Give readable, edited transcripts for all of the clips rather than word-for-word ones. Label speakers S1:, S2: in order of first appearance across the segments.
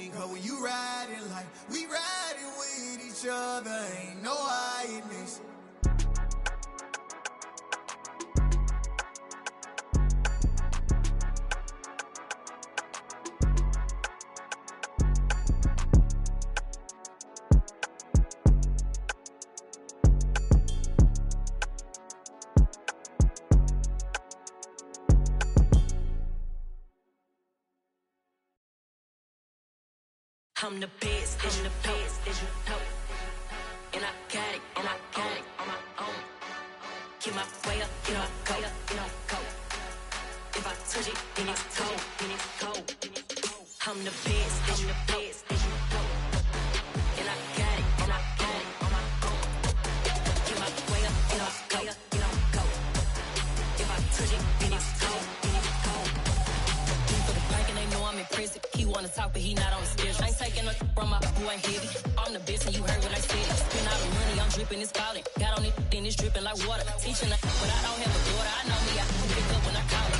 S1: me. Cause when you riding like we riding with each other, ain't no hiding this.
S2: I'm the best, and you know. And I got it, on my own. Get my way up, go. If I touch it, then it's cold. I'm the best, and you know. And I got it, on my own. Get my way up, go. If I touch it, then it's cold. For the park and they know I'm in prison. He wanna talk, but he not on the schedule. I ain't taking no from my boy heavy. I'm the best and you heard what I said. Spend all the money, I'm dripping, it's falling. Got on it, then it's dripping like water. Teaching her, but I don't have a daughter. I know me, I can pick up when I call it.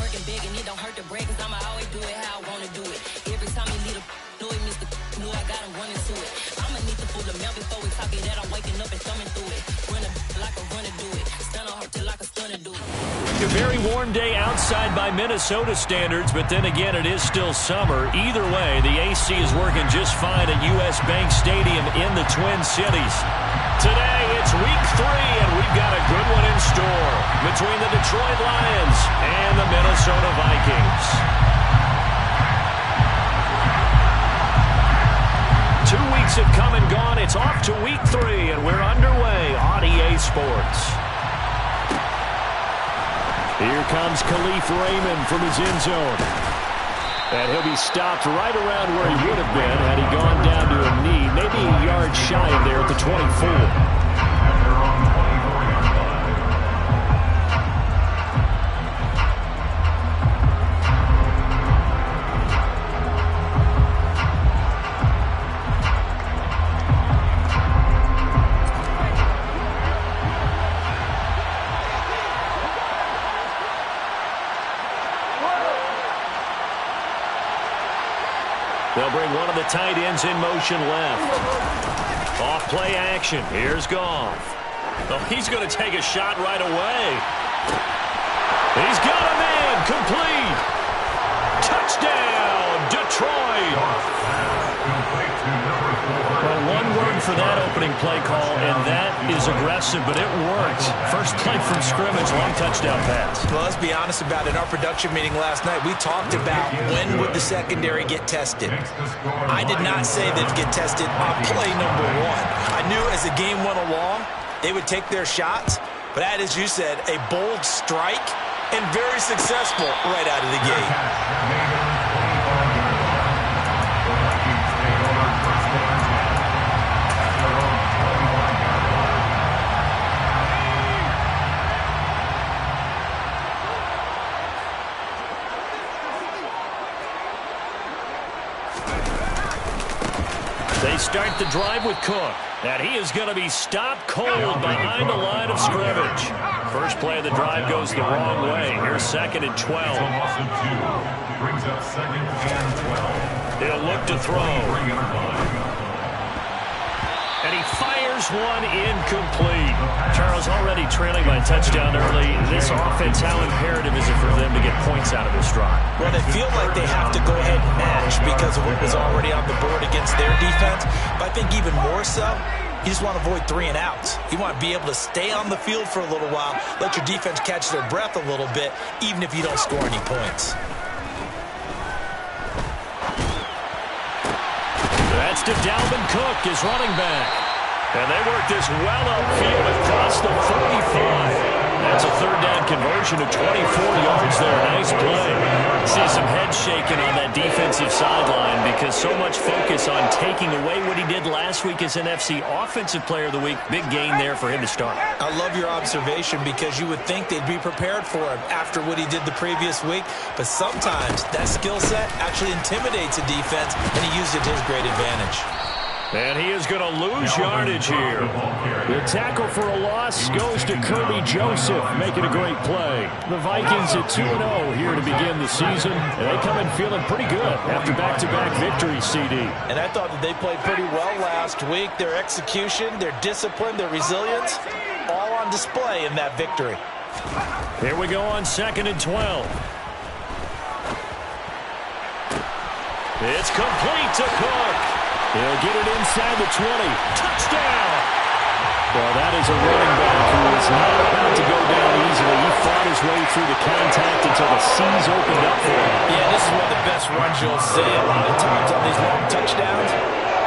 S2: Working big and it don't hurt the break, cause I'ma always do it how I wanna do it. Every time he lead a know it, Mr. Know I got him running to it. I'ma need to pull the mail before we talk it that I'm waking up and thumbing through it. Run a like a runner do it. Stun on her till like a stunner do it.
S3: A very warm day outside by Minnesota standards, but then again, it is still summer. Either way, the AC is working just fine at U.S. Bank Stadium in the Twin Cities. Today, it's week 3, and we've got a good one in store between the Detroit Lions and the Minnesota Vikings. 2 weeks have come and gone. It's off to week 3, and we're underway on EA Sports. Here comes Khalif Raymond from his end zone. And he'll be stopped right around where he would have been had he gone down to a knee, maybe a yard shy of there at the 24. They'll bring one of the tight ends in motion left. Off play action. Here's Goff. Oh, he's going to take a shot right away. He's got a man. Complete. Touchdown, Detroit. Well, one word for that opening play call, and that is aggressive, but it worked. First play from scrimmage, long touchdown pass.
S4: Well, let's be honest about it. In our production meeting last night, we talked about when would the secondary get tested. I did not say they'd get tested on play number 1. I knew as the game went along, they would take their shots, but that, as you said, a bold strike and very successful right out of the gate.
S3: They start the drive with Cook, and he is going to be stopped cold behind the line of scrimmage. First play of the drive goes the wrong way. Here's 2nd and 12.
S5: Brings up 2nd and 12.
S3: He'll look to throw. And he fires one incomplete. Charles already trailing by a touchdown early. This offense, how imperative is it for them to get points out of this drive?
S4: Well, they feel like they have to go ahead and match because of what was already on the board against their defense. But I think even more so, you just want to avoid 3 and outs. You want to be able to stay on the field for a little while, let your defense catch their breath a little bit, even if you don't score any points.
S3: That's to Dalvin Cook, his running back. And they work this well upfield across the 45. That's a 3rd down conversion of 24 yards there. Nice play. See some head shaking on that defensive sideline because so much focus on taking away what he did last week as NFC Offensive Player of the Week. Big gain there for him to start.
S4: I love your observation because you would think they'd be prepared for him after what he did the previous week. But sometimes that skill set actually intimidates a defense, and he used it to his great advantage.
S3: And he is going to lose yardage here.
S6: The tackle for a loss goes to Kirby Joseph, making a great play. The Vikings at 2-0 here to begin the season. And they come in feeling pretty good after back-to-back victories, CD.
S4: And I thought that they played pretty well last week. Their execution, their discipline, their resilience, all on display in that victory.
S3: Here we go on 2nd and 12. It's complete to Cook.
S6: He'll get it inside the 20.
S3: Touchdown!
S6: Well, that is a running back who is not about to go down easily. He fought his way through the contact until the seas opened up for him.
S4: Yeah, this is one of the best runs you'll see. A lot of times on these long touchdowns,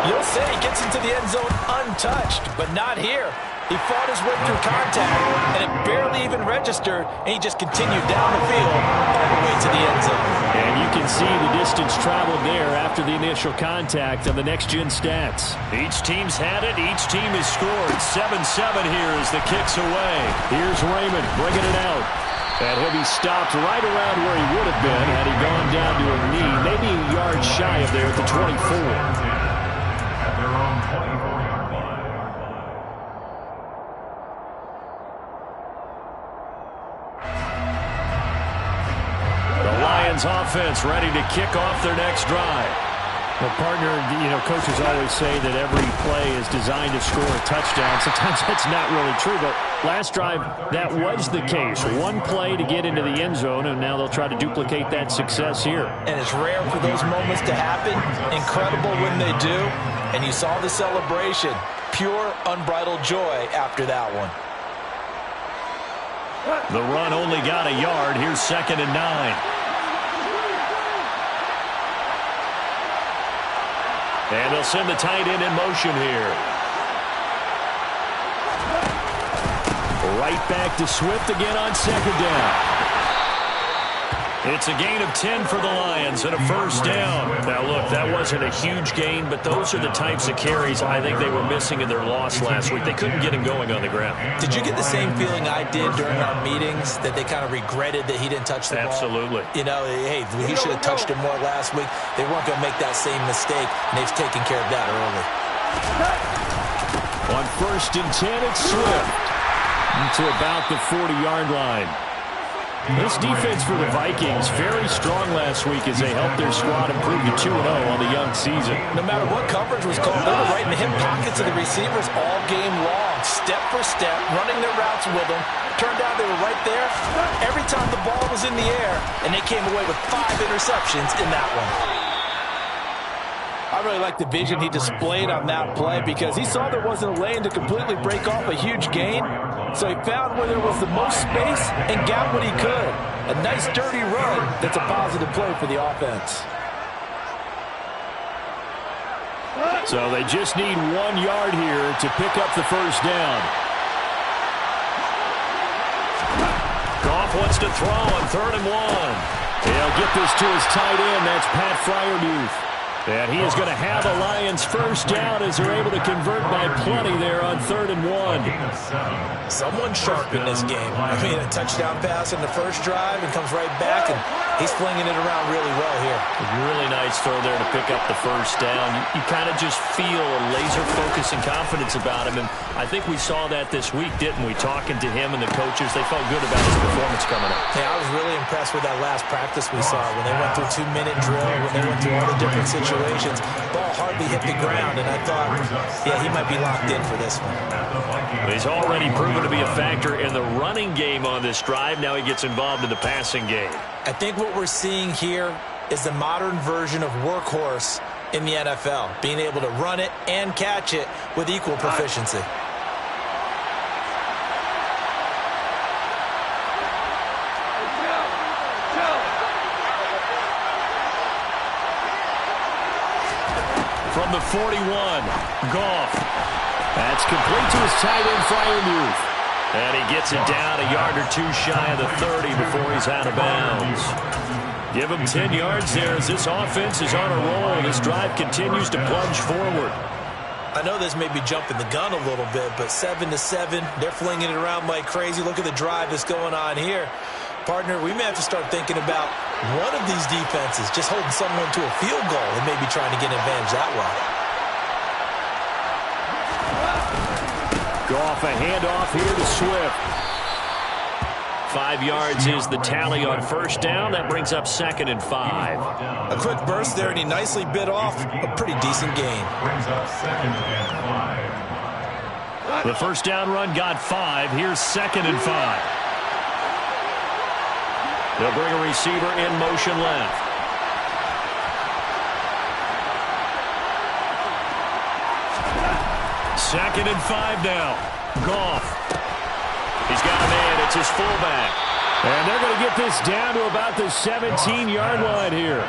S4: you'll say he gets into the end zone untouched, but not here. He fought his way through contact, and it barely even registered, and he just continued down the field all the way to the end zone.
S6: And you can see the distance traveled there after the initial contact on the next-gen stats.
S3: Each team's had it. Each team has scored. 7-7 here as the kick's away.
S6: Here's Raymond bringing it out. And he'll be stopped right around where he would have been had he gone down to a knee, maybe a yard shy of there at the 24.
S5: At their own 24-yard line.
S3: Lions offense ready to kick off their next drive.
S6: Well, partner, coaches always say that every play is designed to score a touchdown. Sometimes that's not really true, but last drive, that was the case. One play to get into the end zone, and now they'll try to duplicate that success here.
S4: And it's rare for those moments to happen. Incredible when they do. And you saw the celebration. Pure, unbridled joy after that one.
S3: The run only got a yard. Here's 2nd and 9. And they'll send the tight end in motion here.
S6: Right back to Swift again on 2nd down.
S3: It's a gain of 10 for the Lions and a first down. Now, look, that wasn't a huge gain, but those are the types of carries I think they were missing in their loss last week. They couldn't get him going on the ground.
S4: Did you get the same feeling I did during our meetings, that they kind of regretted that he didn't touch the ball?
S3: Absolutely.
S4: Hey, he should have touched him more last week. They weren't going to make that same mistake, and they've taken care of that early.
S6: On 1st and 10, it's Swift to about the 40-yard line. This defense for the Vikings, very strong last week as they helped their squad improve to 2-0 on the young season.
S4: No matter what coverage was called, they were right in the hip pockets of the receivers all game long, step for step, running their routes with them. Turned out they were right there every time the ball was in the air, and they came away with 5 interceptions in that one. I really like the vision he displayed on that play because he saw there wasn't a lane to completely break off a huge gain. So he found where there was the most space and got what he could. A nice, dirty run that's a positive play for the offense.
S6: So they just need 1 yard here to pick up the first down.
S3: Goff wants to throw on 3rd and 1.
S6: He'll get this to his tight end. That's Pat Freiermuth. And he is going to have the Lions first down as they're able to convert by plenty there on 3rd and 1.
S4: Someone sharp in this game. I mean, a touchdown pass in the first drive and comes right back, and he's flinging it around really well here.
S3: Really nice throw there to pick up the first down. You kind of just feel a laser focus and confidence about him, and I think we saw that this week, didn't we? Talking to him and the coaches, they felt good about his performance coming up.
S4: Yeah, I was really impressed with that last practice we saw when they went through 2-minute drill, when they went through all the different situations. Ball hardly hit the ground, and I thought, yeah, he might be locked in for this one.
S3: He's already proven to be a factor in the running game on this drive. Now he gets involved in the passing game.
S4: I think what we're seeing here is the modern version of workhorse in the NFL, being able to run it and catch it with equal proficiency.
S3: From the 41, Goff.
S6: That's complete to his tight end, Freiermuth.
S3: And he gets it down a yard or 2 shy of the 30 before he's out of bounds. Give him 10 yards there as this offense is on a roll. This drive continues to plunge forward.
S4: I know this may be jumping the gun a little bit, but 7-7, they're flinging it around like crazy. Look at the drive that's going on here. Partner, we may have to start thinking about one of these defenses just holding someone to a field goal and maybe trying to get an advantage that way.
S6: Goff, a handoff here to Swift.
S3: 5 yards is the tally on first down. That brings up 2nd and 5.
S4: A quick burst there, and he nicely bit off a pretty decent gain.
S5: Brings up 2nd and 5.
S3: The first down run got 5. Here's 2nd and 5. They'll bring a receiver in motion left. Second and 5 now. Goff. He's got a man. It's his fullback.
S6: And they're going to get this down to about the 17-yard line here.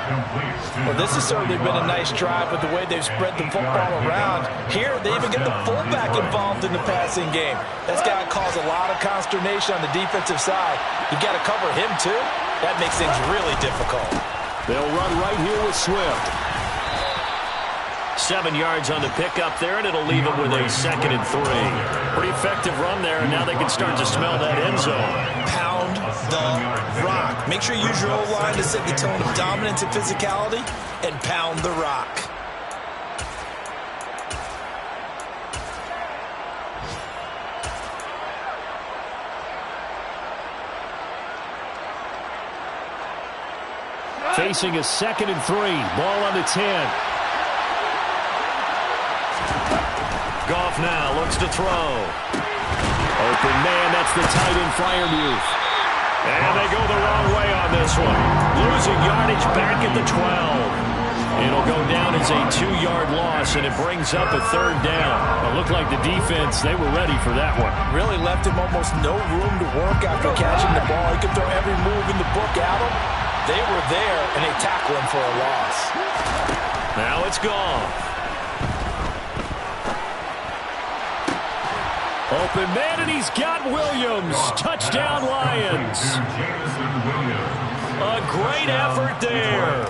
S4: Well, this has certainly been a nice drive with the way they've spread the football around. Here, they even get the fullback involved in the passing game. That's got to cause a lot of consternation on the defensive side. You've got to cover him, too. That makes things really difficult.
S6: They'll run right here with Swift.
S3: 7 yards on the pickup there, and it'll leave them with a 2nd and 3.
S6: Pretty effective run there, and now they can start to smell that end zone.
S4: Pound the rock. Make sure you use your O-line to set the tone of dominance and physicality, and pound the rock.
S6: Facing a 2nd and 3. Ball on the 10.
S3: Goff now looks to throw.
S6: Open man, that's the tight end Freiermuth.
S3: And they go the wrong way on this one. Losing yardage back at the 12. It'll go down as a 2-yard loss, and it brings up a 3rd down.
S6: It looked like the defense, they were ready for that one.
S4: Really left him almost no room to work after catching the ball. He could throw every move in the book at him. They were there, and they tackle him for a loss.
S3: Now it's gone.
S6: Open man, and he's got Williams. Touchdown, Lions.
S3: A great effort there.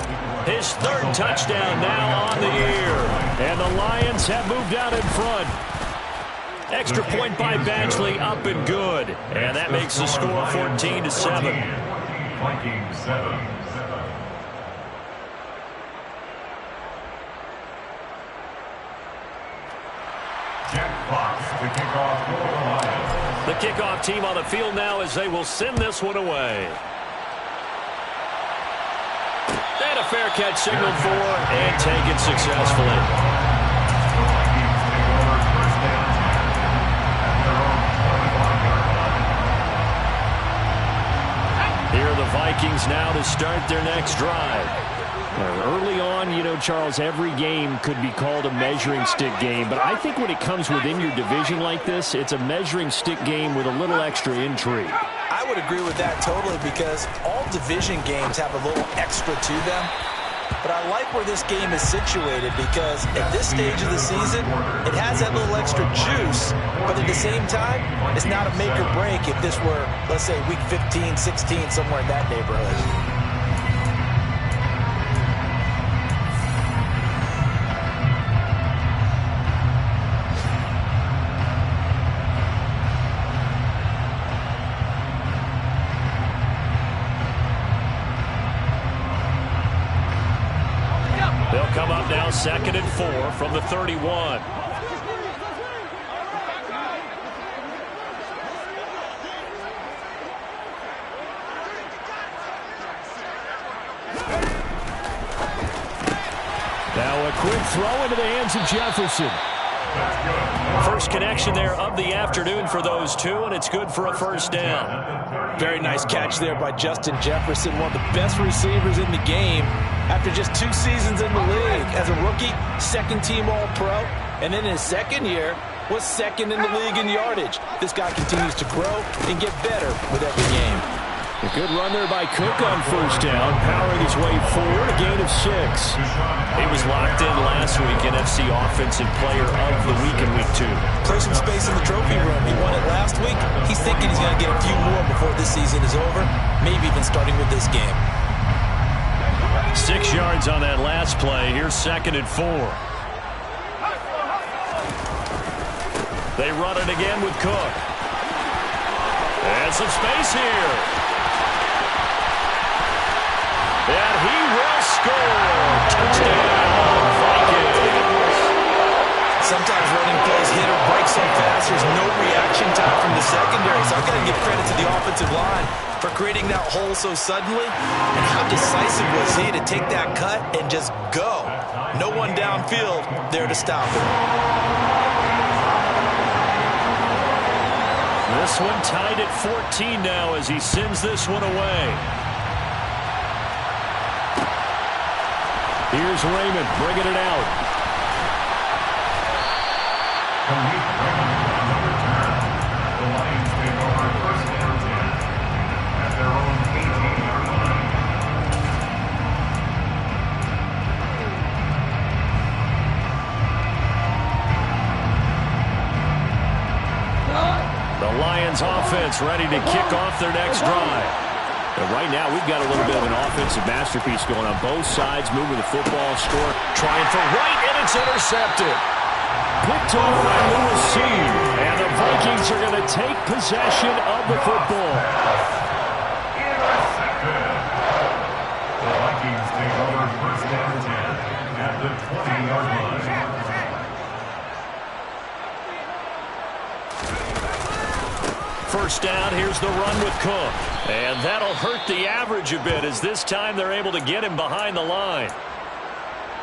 S3: His 3rd touchdown now on the year.
S6: And the Lions have moved out in front.
S3: Extra point by Badgley, up and good. And that makes the score 14-7.
S5: Viking 7. Jack Fox to kick off for the Lions.
S3: The kickoff team on the field now as they will send this one away. And a fair catch signaled for and taken successfully. Here are the Vikings now to start their next drive.
S6: Early on, you know, Charles, every game could be called a measuring stick game. But I think when it comes within your division like this, it's a measuring stick game with a little extra intrigue.
S4: I would agree with that totally because all division games have a little extra to them. But I like where this game is situated because at this stage of the season, it has that little extra juice. But at the same time, it's not a make or break if this were, let's say, week 15, 16, somewhere in that neighborhood.
S3: They'll come up now 2nd and 4 from the 31.
S6: Now a quick throw into the hands of Jefferson.
S3: First connection there of the afternoon for those two, and it's good for a 1st down.
S4: Very nice catch there by Justin Jefferson, one of the best receivers in the game. After just 2 seasons in the league as a rookie, 2nd-team All-Pro, and in his 2nd year was 2nd in the league in yardage. This guy continues to grow and get better with every game.
S6: A good run there by Cook on 1st down, powering his way forward, a gain of 6.
S3: He was locked in last week, NFC Offensive Player of the Week in Week 2.
S4: Clear some space in the trophy room. He won it last week. He's thinking he's going to get a few more before this season is over, maybe even starting with this game.
S3: 6 yards on that last play. Here's 2nd and 4. They run it again with Cook. And some space here. And he will score. Touchdown, Vikings.
S4: Sometimes running plays hit or break so fast, there's no reaction So I've got to give credit to the offensive line for creating that hole so suddenly. And how decisive was he to take that cut and just go? No one downfield there to stop him.
S3: This one tied at 14 now as he sends this one away. Here's Raymond bringing it out.
S5: The Lions take over first down 10 at their own 18-yard line.
S3: The Lions offense ready to kick off their next drive. And right now, we've got a little bit of an offensive masterpiece going on both sides, moving the football, score.
S4: Trying for right, and it's intercepted.
S3: Picked off by Lewis Cine. And the Vikings are going to take possession of the football.
S5: Intercepted. The Vikings take over first down 10 at the 20-yard line.
S3: First down, here's the run with Cook. And that'll hurt the average a bit as this time they're able to get him behind the line.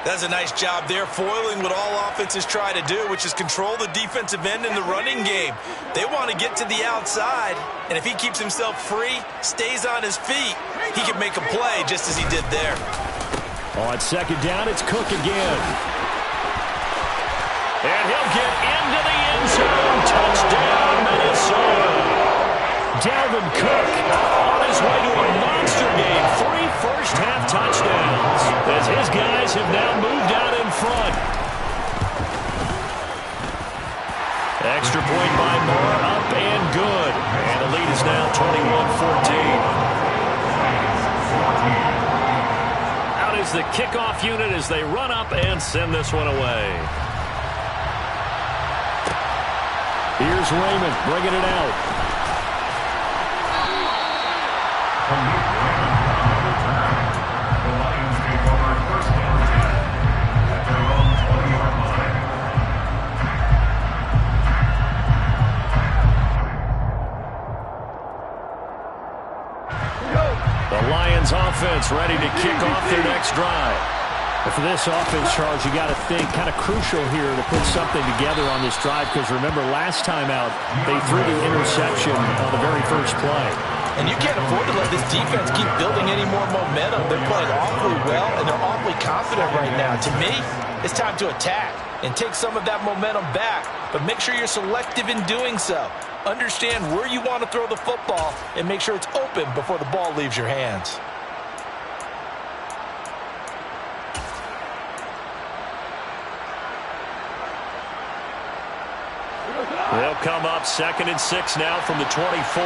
S4: That's a nice job there, foiling what all offenses try to do, which is control the defensive end in the running game. They want to get to the outside, and if he keeps himself free, stays on his feet, he can make a play just as he did there.
S3: On second down, it's Cook again. And he'll get into the end zone. Touchdown, Minnesota. Dalvin Cook on his way to a monster game. 3 first-half touchdowns as his guys have now moved out in front. Extra point by Moore, up and good. And the lead is now 21-14. Out is the kickoff unit as they run up and send this one away. Here's Raymond bringing it out.
S5: The Lions take over first down 10 at their own 20-yard line.
S3: The Lions offense ready to kick off their next drive.
S6: But for this offense, Charles, you got to think kind of crucial here to put something together on this drive because remember last time out they threw the interception on the very first play.
S4: And you can't afford to let this defense keep building any more momentum. They're playing awfully well, and they're awfully confident right now. To me, it's time to attack and take some of that momentum back. But make sure you're selective in doing so. Understand where you want to throw the football and make sure it's open before the ball leaves your hands.
S3: They'll come up 2nd and 6 now from the 24.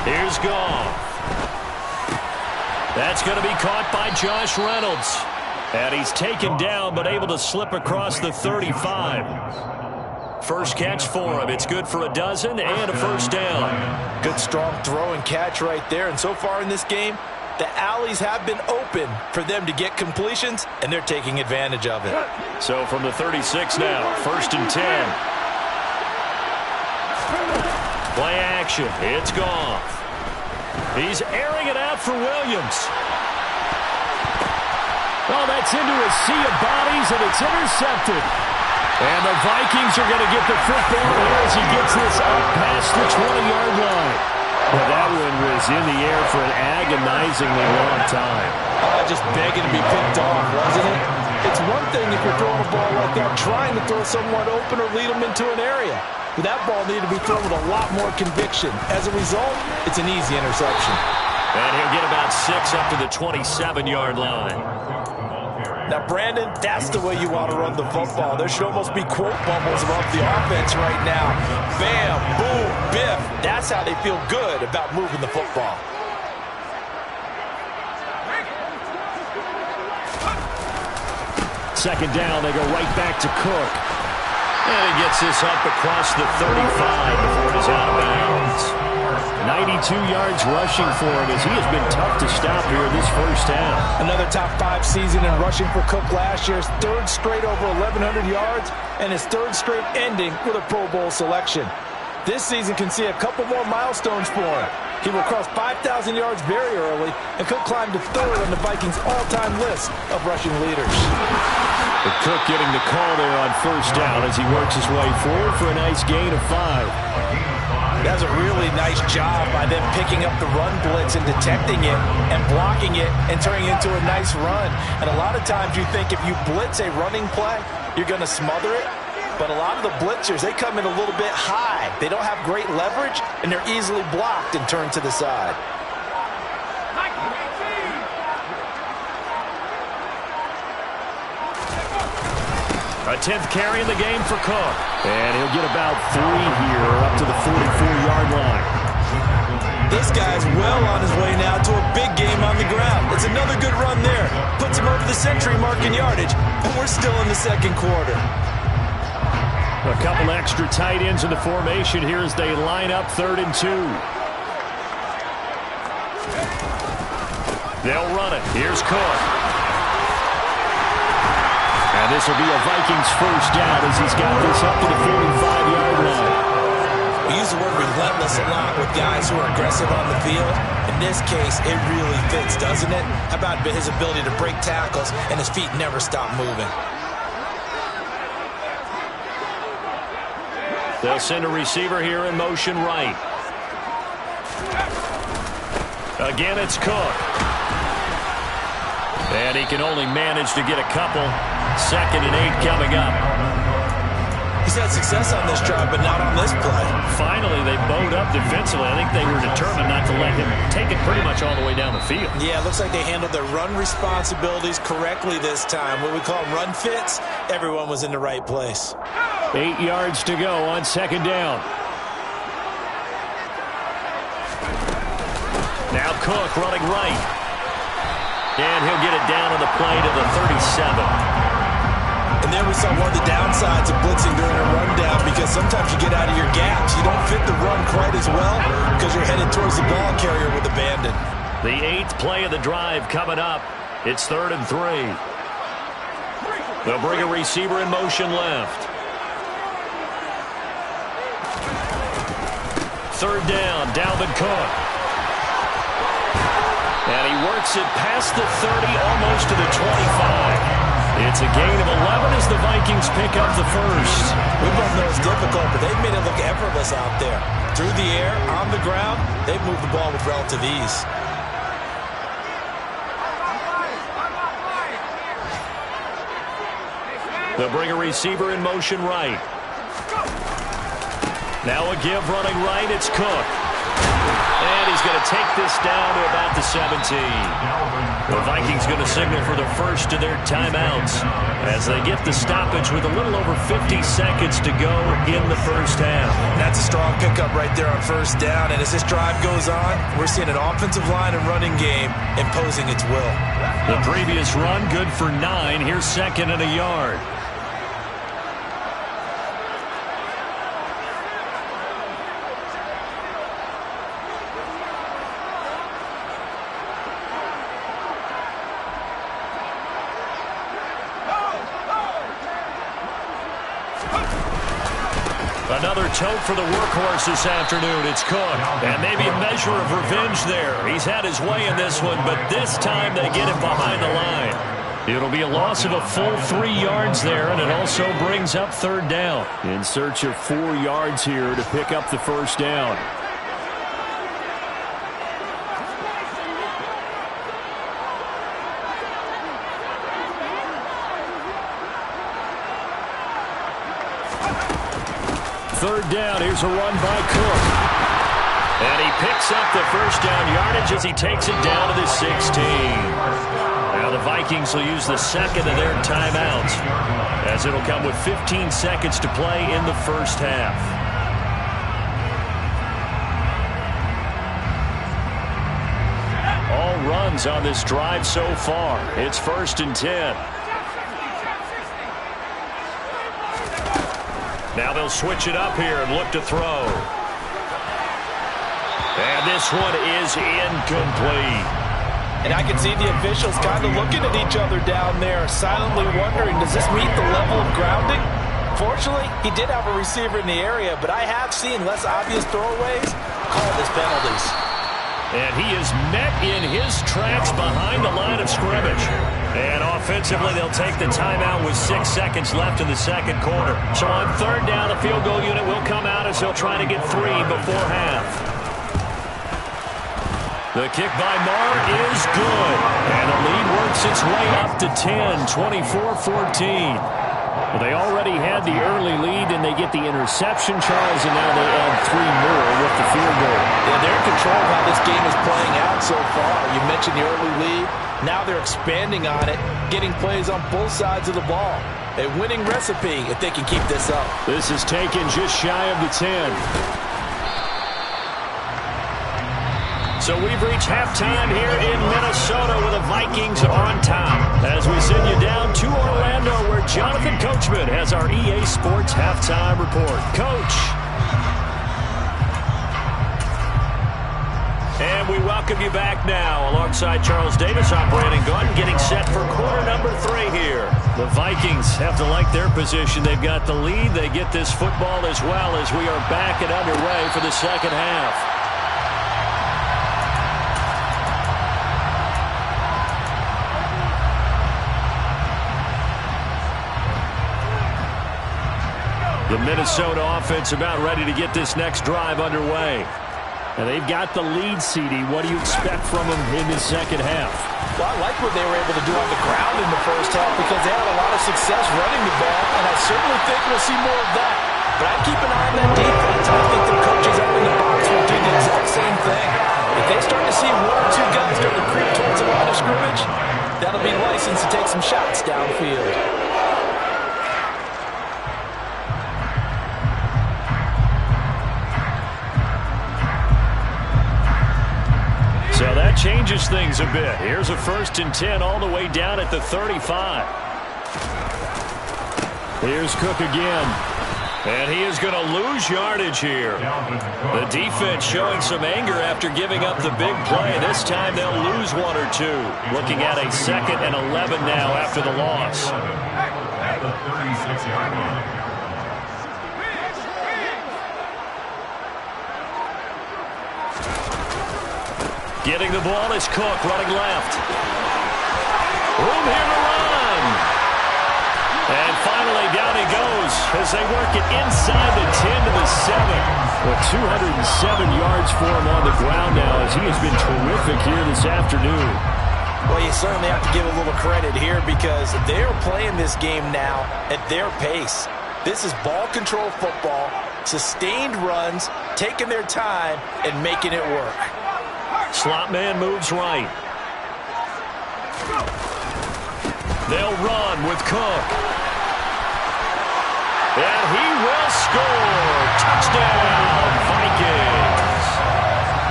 S3: Here's Goff. That's going to be caught by Josh Reynolds. And he's taken down but able to slip across the 35. First catch for him. It's good for a dozen and a first down.
S4: Good strong throw and catch right there. And so far in this game, the alleys have been open for them to get completions, and they're taking advantage of it.
S3: So from the 36 now, 1st and 10. Play action. It's Goff. He's airing it out for Williams. Oh, that's into a sea of bodies, and it's intercepted. And the Vikings are going to get the football here as he gets this up past the 20-yard line. Well, that one was in the air for an agonizingly long time.
S4: Just begging to be picked off, wasn't it? It's one thing if you're throwing a ball like that, trying to throw someone open or lead them into an area. But that ball needed to be thrown with a lot more conviction. As a result, it's an easy interception.
S3: And he'll get about 6 up to the 27-yard line.
S4: Now, Brandon, that's the way you want to run the football. There should almost be quote bubbles above the offense right now. Bam, boom, biff. That's how they feel good about moving the football.
S6: Second down, they go right back to Cook.
S3: And he gets this up across the 35 before it is out of bounds.
S6: 92 yards rushing for him as he has been tough to stop here in this first half.
S4: Another top-5 season in rushing for Cook last year's third straight over 1,100 yards and his third straight ending with a Pro Bowl selection. This season can see a couple more milestones for him. He will cross 5,000 yards very early and could climb to third on the Vikings' all-time list of rushing leaders.
S6: But Cook getting the call there on first down as he works his way forward for a nice gain of 5.
S4: That's a really nice job by them picking up the run blitz and detecting it and blocking it and turning it into a nice run. And a lot of times you think if you blitz a running play, you're going to smother it. But a lot of the blitzers, they come in a little bit high. They don't have great leverage, and they're easily blocked and turned to the side.
S6: A 10th carry in the game for Cook. And he'll get about 3 here up to the 44-yard line.
S4: This guy's well on his way now to a big game on the ground. It's another good run there. Puts him over the century mark in yardage, and we're still in the second quarter.
S6: A couple extra tight ends in the formation here as they line up 3rd and 2. They'll run it. Here's Cook. And this will be a Vikings first down as he's got this up to the 45-yard line.
S4: We use the word relentless a lot with guys who are aggressive on the field. In this case, it really fits, doesn't it? How about his ability to break tackles and his feet never stop moving?
S6: They'll send a receiver here in motion right. Again, it's Cook. And he can only manage to get a couple. 2nd and 8 coming up.
S4: He's had success on this drive, but not on this play.
S6: Finally, they bowed up defensively. I think they were determined not to let him take it pretty much all the way down the field.
S4: Yeah, it looks like they handled their run responsibilities correctly this time. What we call run fits, everyone was in the right place.
S6: 8 yards to go on 2nd down. Now Cook running right. And he'll get it down on the play to the 37.
S4: And there we saw one of the downsides of blitzing during a rundown because sometimes you get out of your gaps. You don't fit the run quite as well because you're headed towards the ball carrier with abandon.
S6: The 8th play of the drive coming up. It's 3rd and 3. They'll bring a receiver in motion left. 3rd down, Dalvin Cook. And he works it past the 30, almost to the 25. It's a gain of 11 as the Vikings pick up the first.
S4: We both know it's difficult, but they've made it look effortless out there. Through the air, on the ground, they've moved the ball with relative ease.
S6: They'll bring a receiver in motion right. Now a give running right, it's Cook. And he's going to take this down to about the 17. The Vikings going to signal for the first of their timeouts as they get the stoppage with a little over 50 seconds to go in the first half.
S4: That's a strong pickup right there on first down. And as this drive goes on, we're seeing an offensive line and running game imposing its will.
S6: The previous run good for 9. Here's 2nd and a yard. Another tote for the workhorse this afternoon. It's Cook. And maybe a measure of revenge there. He's had his way in this one, but this time they get him behind the line. It'll be a loss of a full 3 yards there, and it also brings up 3rd down. In search of 4 yards here to pick up the first down. Third down, here's a run by Cook. And he picks up the first down yardage as he takes it down to the 16. Now the Vikings will use the 2nd of their timeouts as it'll come with 15 seconds to play in the first half. All runs on this drive so far. It's 1st and 10. Now they'll switch it up here and look to throw.
S3: And this one is incomplete.
S4: And I can see the officials kind of looking at each other down there, silently wondering, does this meet the level of grounding? Fortunately, he did have a receiver in the area, but I have seen less obvious throwaways called as penalties.
S3: And he is met in his tracks behind the line of scrimmage. And offensively, they'll take the timeout with 6 seconds left in the second quarter. So on third down, the field goal unit will come out as they'll try to get 3 before half. The kick by Marr is good. And the lead works its way up to 10, 24-14. Well, they already had the early lead, and they get the interception, Charles, and now they add 3 more with the field goal.
S4: Yeah, they're in control of how this game is playing out so far. You mentioned the early lead. Now they're expanding on it, getting plays on both sides of the ball. A winning recipe if they can keep this up.
S6: This is taken just shy of the 10.
S3: So we've reached halftime here in Minnesota with the Vikings on top. As we send you down to Orlando, where Jonathan Coachman has our EA Sports halftime report. Coach. And we welcome you back now alongside Charles Davis, operating gun, getting set for quarter number 3 here. The Vikings have to like their position. They've got the lead. They get this football as well as we are back and underway for the second half. The Minnesota offense about ready to get this next drive underway.
S6: And they've got the lead, CD. What do you expect from them in the second half?
S4: Well, I like what they were able to do on the ground in the first half because they had a lot of success running the ball, and I certainly think we'll see more of that. But I keep an eye on that defense. I think the coaches up in the box will do the exact same thing. If they start to see 1 or 2 guys start to creep towards the line of scrimmage, that'll be license to take some shots downfield.
S3: So that changes things a bit. Here's a 1st and 10 all the way down at the 35.
S6: Here's Cook again.
S3: And he is going to lose yardage here. The defense showing some anger after giving up the big play. This time they'll lose 1 or 2. Looking at a 2nd and 11 now after the loss.
S5: At the 36-yard line.
S3: Getting the ball is Cook, running left. Room here to run. And finally, down he goes as they work it inside the 10 to the 7.
S6: Well, 207 yards for him on the ground now as he has been terrific here this afternoon.
S4: Well, you certainly have to give a little credit here because they're playing this game now at their pace. This is ball control football, sustained runs, taking their time, and making it work.
S3: Slot man moves right. They'll run with Cook. And he will score. Touchdown, Vikings.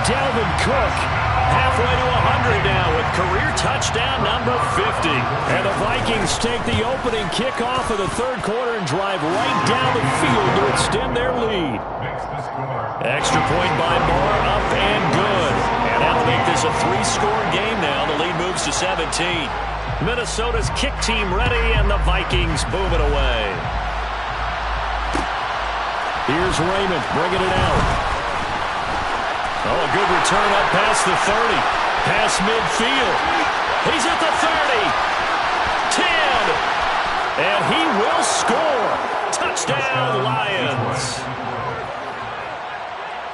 S6: Dalvin Cook
S3: halfway to 100 now with career touchdown number 50.
S6: And the Vikings take the opening kickoff of the third quarter and drive right down the field to extend their lead.
S3: Extra point by Marr, up and good. And that'll make this a 3-score game now. The lead moves to 17. Minnesota's kick team ready, and the Vikings boom it away.
S6: Here's Raymond bringing it out.
S3: Oh, a good return up past the 30. Past midfield. He's at the 30. 10. And he will score. Touchdown, Lions.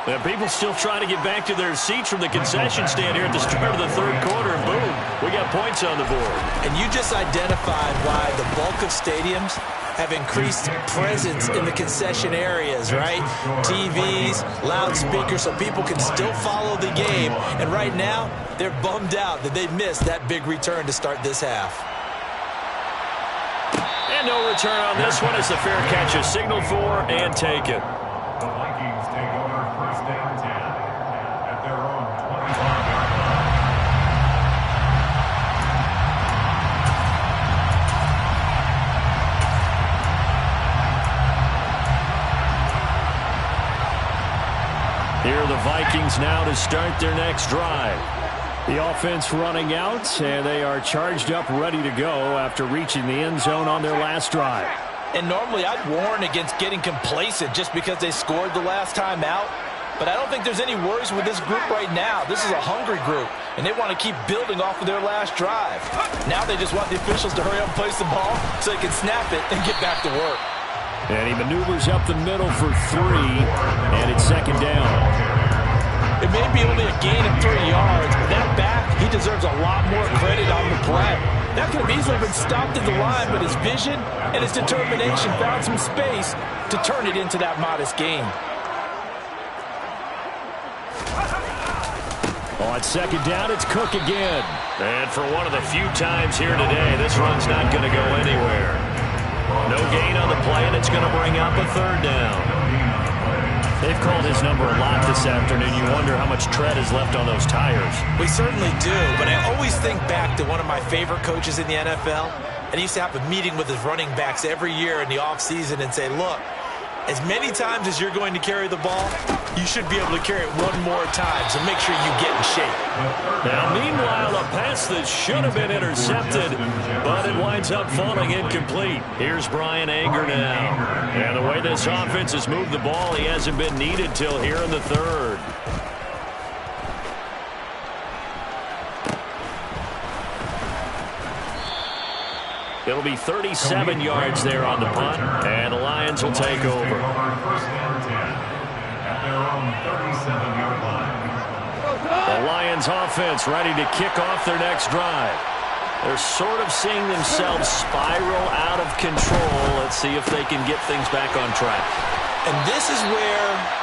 S3: And people still trying to get back to their seats from the concession stand here at the start of the third quarter. And boom, we got points on the board.
S4: And you just identified why the bulk of stadiums have increased presence in the concession areas, right? TVs, loudspeakers, so people can still follow the game. And right now, they're bummed out that they missed that big return to start this half.
S3: And no return on this one as the fair catch is signaled for and taken.
S5: The Vikings take over 1st and 10 at their own 25-yard line.
S3: Here are the Vikings.
S6: Vikings now to start their next drive. The offense running out, and they are charged up, ready to go after reaching the end zone on their last drive.
S4: And normally I'd warn against getting complacent just because they scored the last time out. But I don't think there's any worries with this group right now. This is a hungry group, and they want to keep building off of their last drive. Now they just want the officials to hurry up and place the ball so they can snap it and get back to work.
S6: And he maneuvers up the middle for 3, and it's second down.
S4: It may be only a gain of 3 yards, but that back, he deserves a lot more credit on the play. That could have easily been stopped at the line, but his vision and his determination found some space to turn it into that modest gain.
S6: On second down, it's Cook again.
S3: And for one of the few times here today, this run's not going to go anywhere. No gain on the play, and it's going to bring up a third down.
S6: They've called his number a lot this afternoon. You wonder how much tread is left on those tires.
S4: We certainly do, but I always think back to one of my favorite coaches in the NFL, and he used to have a meeting with his running backs every year in the offseason and say, look, as many times as you're going to carry the ball, you should be able to carry it one more time, so make sure you get in shape.
S3: Now, meanwhile, a pass that should have been intercepted, but it winds up falling incomplete. Here's Bryan Anger now. And the way this offense has moved the ball, he hasn't been needed till here in the third. It'll be 37 yards there on the punt, and the Lions will take over. The Lions offense ready to kick off their next drive. They're sort of seeing themselves spiral out of control. Let's see if they can get things back on track.
S4: And this is where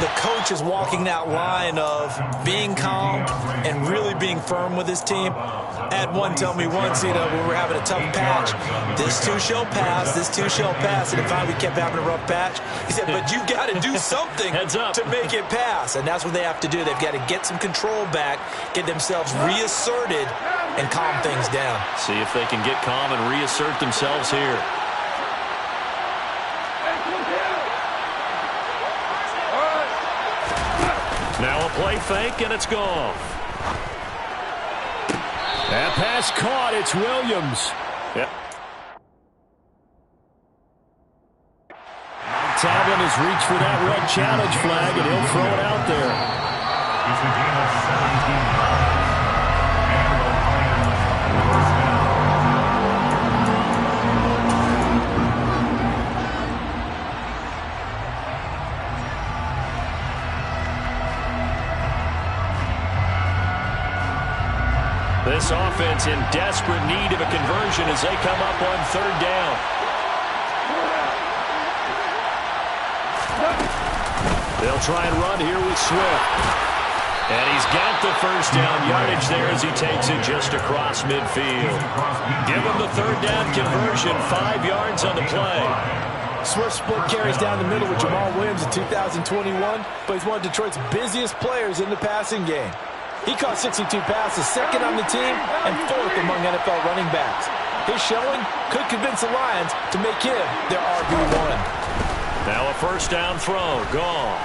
S4: the coach is walking that line of being calm and really being firm with his team. I had one tell me once, when we were having a tough patch, this too shall pass, this too shall pass. And finally we kept having a rough patch. He said, but you got to do something to make it pass. And that's what they have to do. They've got to get some control back, get themselves reasserted, and calm things down.
S3: See if they can get calm and reassert themselves here. Now a play fake, and it's gone.
S6: That pass caught. It's Williams.
S3: Yep.
S6: Tomlin has reached for that red challenge flag, and he'll throw it out there.
S5: It's a gain of 17 yards. And the Lions first down.
S3: This offense in desperate need of a conversion as they come up on third down. They'll try and run here with Swift. And he's got the first down yardage there as he takes it just across midfield. Give him the third down conversion, 5 yards on the play.
S4: Swift split carries down the middle with Jamal Williams in 2021, but he's one of Detroit's busiest players in the passing game. He caught 62 passes, second on the team, and 4th among NFL running backs. His showing could convince the Lions to make him their RB1.
S3: Now a first down throw, Goff.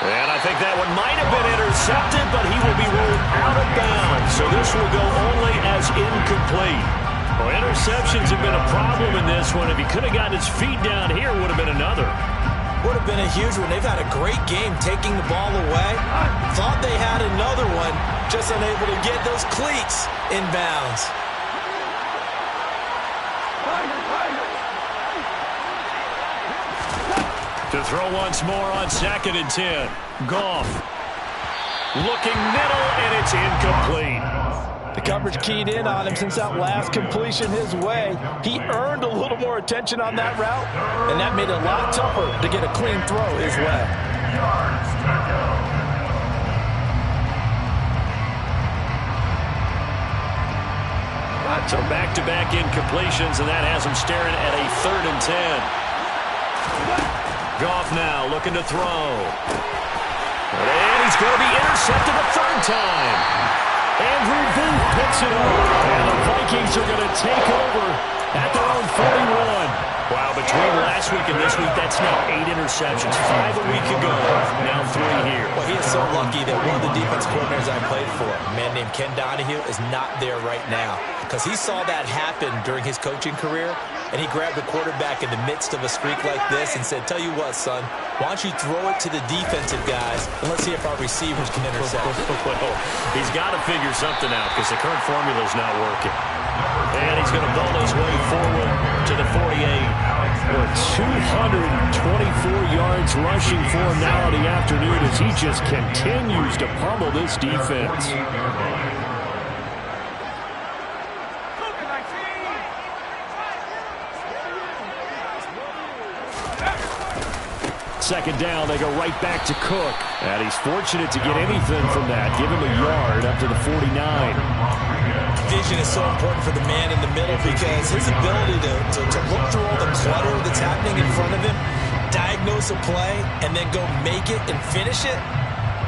S3: And I think that one might have been intercepted, but he will be ruled out of bounds. So this will go only as incomplete. Well, interceptions have been a problem in this one. If he could have gotten his feet down here, would have been another.
S4: Would have been a huge one. They've had a great game taking the ball away. Thought they had another one, just unable to get those cleats in bounds.
S3: To throw once more on 2nd and 10. Goff. Looking middle, and it's incomplete.
S4: The coverage keyed in on him since that last completion his way. He earned a little more attention on that route, and that made it a lot tougher to get a clean throw his way.
S3: So back-to-back incompletions, and that has him staring at a 3rd and 10. Goff now looking to throw. And he's going to be intercepted a 3rd time.
S6: Andrew Booth picks it up, and the Vikings are going to take over at their own 41.
S3: Wow, between last week and this week, that's now 8 interceptions. 5 a week ago, now 3 here.
S4: Well, he is so lucky that one of the defense coordinators I played for, a man named Ken Donahue, is not there right now. Because he saw that happen during his coaching career, and he grabbed the quarterback in the midst of a streak like this and said, tell you what, son, why don't you throw it to the defensive guys, and let's see if our receivers can intercept.
S3: Well, he's got to figure something out because the current formula is not working. And he's going to ball his way forward to the 48. 224 yards rushing for him now in the afternoon as he just continues to pummel this defense. Second down, they go right back to Cook. And he's fortunate to get anything from that. Give him a yard up to the 49.
S4: Vision is so important for the man in the middle because his ability to look through all the clutter that's happening in front of him, diagnose a play, and then go make it and finish it,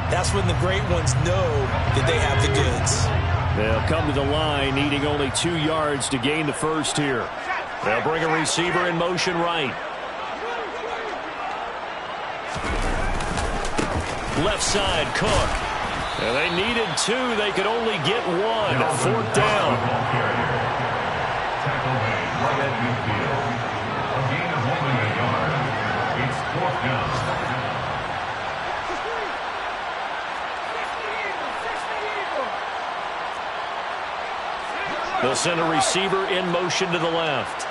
S4: that's when the great ones know that they have the goods.
S3: They'll come to the line needing only 2 yards to gain the first here. They'll bring a receiver in motion right. Left side, Cook. And they needed 2. They could only get 1. 4th down.
S5: Tackle made right at midfield. A gain of only a yard. It's 4th down.
S3: They'll send a receiver in motion to the left.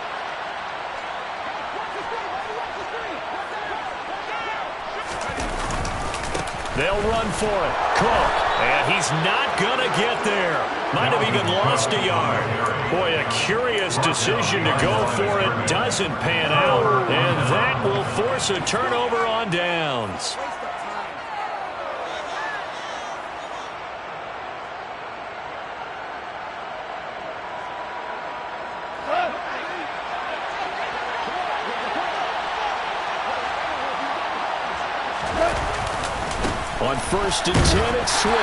S3: They'll run for it. Cook. And he's not going to get there. Might have even lost a yard. Boy, a curious decision to go for it. Doesn't pan out. And that will force a turnover on downs. On 1st and 10, it's Swift.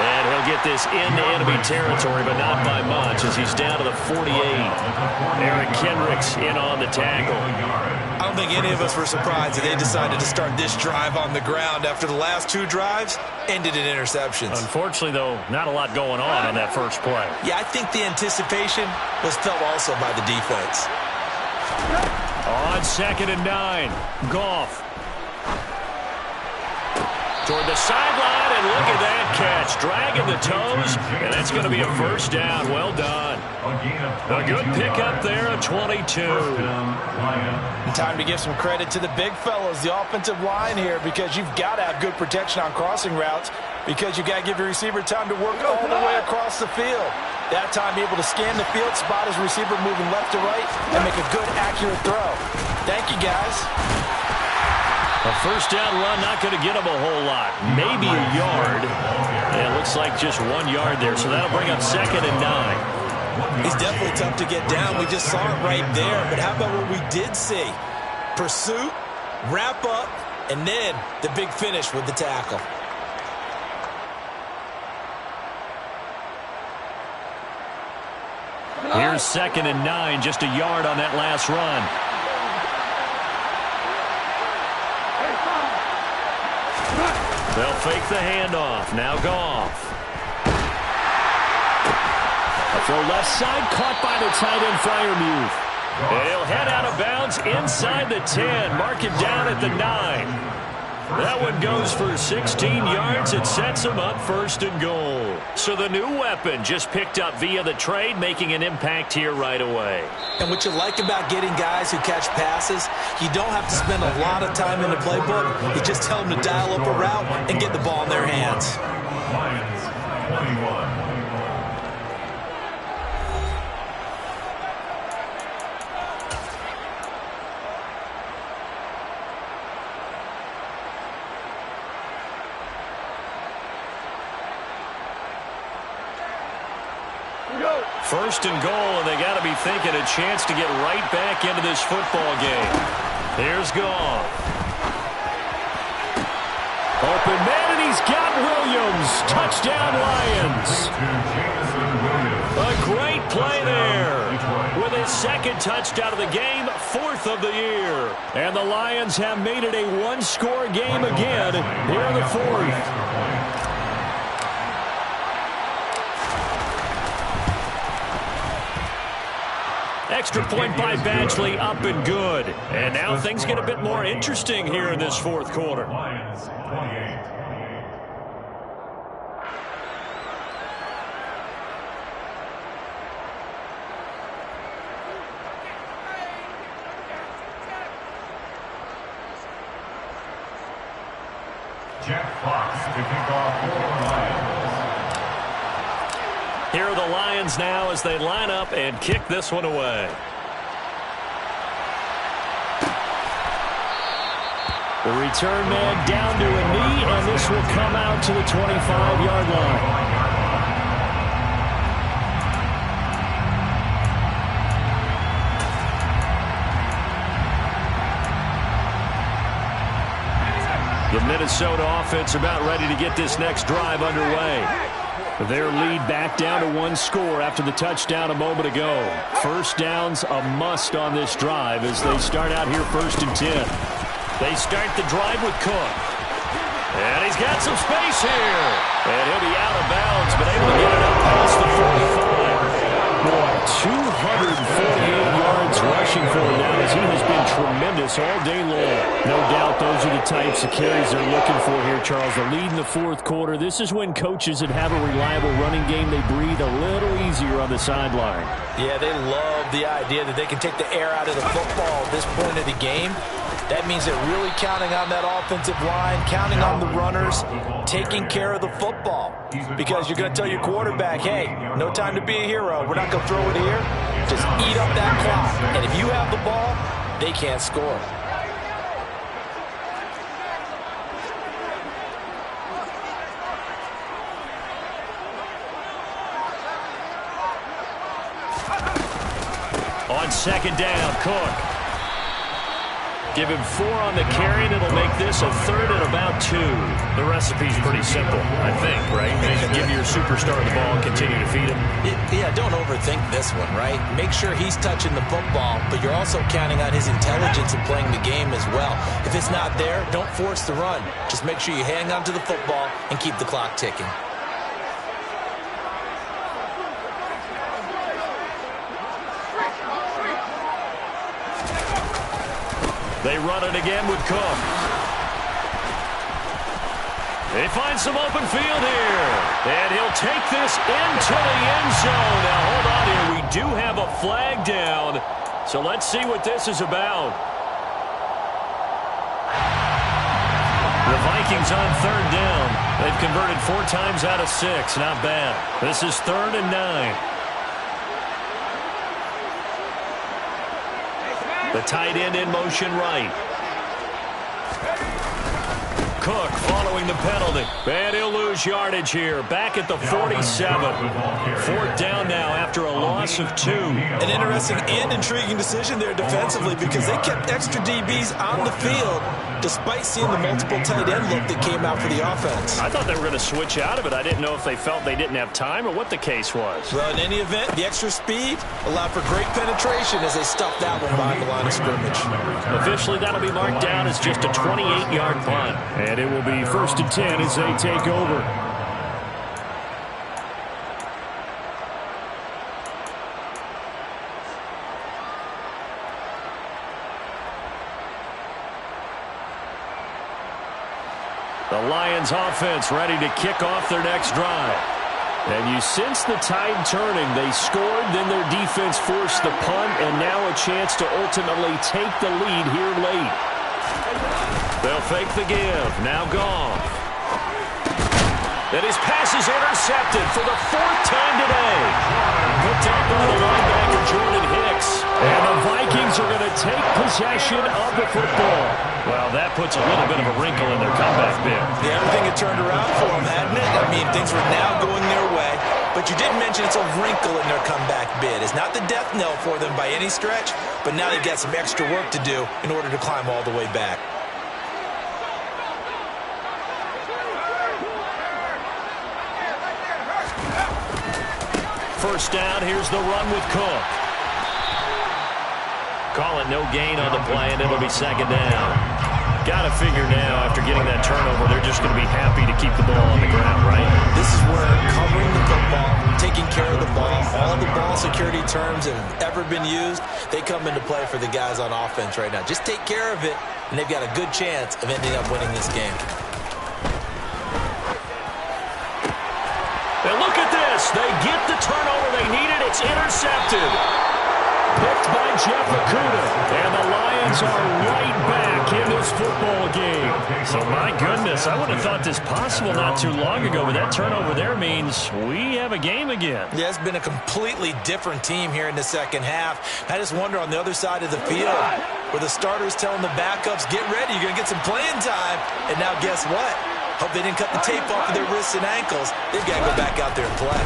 S3: And he'll get this into enemy territory, but not by much as he's down to the 48. Eric Kendricks in on the tackle.
S4: I don't think any of us were surprised that they decided to start this drive on the ground after the last 2 drives ended in interceptions.
S3: Unfortunately, though, not a lot going on that first play.
S4: Yeah, I think the anticipation was felt also by the defense.
S3: On 2nd and 9, Goff. Toward the sideline, and look at that catch. Dragging the toes, and that's going to be a first down. Well done. A good pickup there, a 22.
S4: And time to give some credit to the big fellows, the offensive line here, because you've got to have good protection on crossing routes because you've got to give your receiver time to work all the way across the field. That time, be able to scan the field, spot his receiver moving left to right, and make a good, accurate throw. Thank you, guys.
S3: A first down run, not going to get him a whole lot. Maybe a yard. And it looks like just 1 yard there, so that'll bring up 2nd and 9.
S4: He's definitely tough to get down. We just saw it right there. But how about what we did see? Pursuit, wrap up, and then the big finish with the tackle.
S3: Here's 2nd and 9, just a yard on that last run. They'll fake the handoff. Now Goff. A throw left side, caught by the tight end, Freiermuth. And he'll head out of bounds inside the 10. Mark him down at the 9. That one goes for 16 yards. It sets him up 1st and goal. So the new weapon just picked up via the trade, making an impact here right away.
S4: And what you like about getting guys who catch passes, you don't have to spend a lot of time in the playbook. You just tell them to dial up a route and get the ball in their hands.
S5: Lions, 21.
S3: First and goal, and they got to be thinking a chance to get right back into this football game. Here's Goff. Open man, and he's got Williams. Touchdown, Lions. A great play there with his second touchdown of the game, 4th of the year. And the Lions have made it a one-score game again here in the 4th. Extra point by Badgley, up and good. And now things get a bit more interesting here in this 4th quarter.
S5: Lions 28. Jeff Fox to kick off for the Lions.
S3: Here are the Lions now as they line up and kick this one away. The return man down to a knee, and this will come out to the 25-yard line. The Minnesota offense about ready to get this next drive underway. Their lead back down to 1 score after the touchdown a moment ago. First down's a must on this drive as they start out here 1st and 10. They start the drive with Cook. And he's got some space here. And he'll be out of bounds, but able to get it up past the 45. Boy, 248 yards rushing for him now as he has been tremendous all day long. No doubt those are the types of carries they're looking for here, Charles. The lead in the 4th quarter. This is when coaches that have a reliable running game, they breathe a little easier on the sideline.
S4: Yeah, they love the idea that they can take the air out of the football at this point of the game. That means they're really counting on that offensive line, counting on the runners, taking care of the football. Because you're going to tell your quarterback, hey, no time to be a hero. We're not going to throw it here. Just eat up that clock. And if you have the ball, they can't score.
S3: On 2nd down, Cook. Give him 4 on the carry, and it'll make this a 3rd and about 2. The recipe's pretty simple, I think, right? Just give your superstar the ball and continue to feed him.
S4: Yeah, don't overthink this one, right? Make sure he's touching the football, but you're also counting on his intelligence in playing the game as well. If it's not there, don't force the run. Just make sure you hang on to the football and keep the clock ticking.
S3: They run it again with Cook. They find some open field here. And he'll take this into the end zone. Now, hold on here. We do have a flag down. So let's see what this is about. The Vikings on 3rd down. They've converted 4 times out of 6. Not bad. This is 3rd and 9. The tight end in motion right. Cook following the penalty. And he'll lose yardage here. Back at the 47. 4th down now after a loss of 2.
S4: An interesting and intriguing decision there defensively because they kept extra DBs on the field despite seeing the multiple tight end look that came out for the offense.
S3: I thought they were going to switch out of it. I didn't know if they felt they didn't have time or what the case was.
S4: Well, in any event, the extra speed allowed for great penetration as they stuffed that one behind the line of scrimmage.
S3: Officially, that'll be marked down as just a 28-yard punt. And it will be 1st and 10 as they take over. The Lions offense ready to kick off their next drive. And you sense the tide turning. They scored, then their defense forced the punt, and now a chance to ultimately take the lead here late. They'll fake the give. Now Goff. And his pass is intercepted for the 4th time today. Picked up by the linebacker Jordan Hicks. And the Vikings are going to take possession of the football. Well, that puts a little bit of a wrinkle in their comeback bid.
S4: Yeah, everything had turned around for them, hadn't it? I mean, things were now going their way. But you did mention it's a wrinkle in their comeback bid. It's not the death knell for them by any stretch, but now they've got some extra work to do in order to climb all the way back.
S3: First down, here's the run with Cook. call it no gain on the play, and it'll be second down. Got to figure now, after getting that turnover, they're just going to be happy to keep the ball on the ground, right?
S4: This is where covering the football, taking care of the ball, all the ball security terms that have ever been used, they come into play for the guys on offense right now. Just take care of it, and they've got a good chance of ending up winning this game.
S3: And look at this. They get the turnover they needed. It's intercepted. Picked by Jeff Okudah. And the Lions are right back in this football game. So, my goodness, I would have thought this possible not too long ago, but that turnover there means we have a game again.
S4: Yeah, it's been a completely different team here in the second half. I just wonder on the other side of the field, where the starters telling the backups, get ready, you're going to get some playing time. And now guess what? Hope they didn't cut the tape off of their wrists and ankles. They've got to go back out there and play.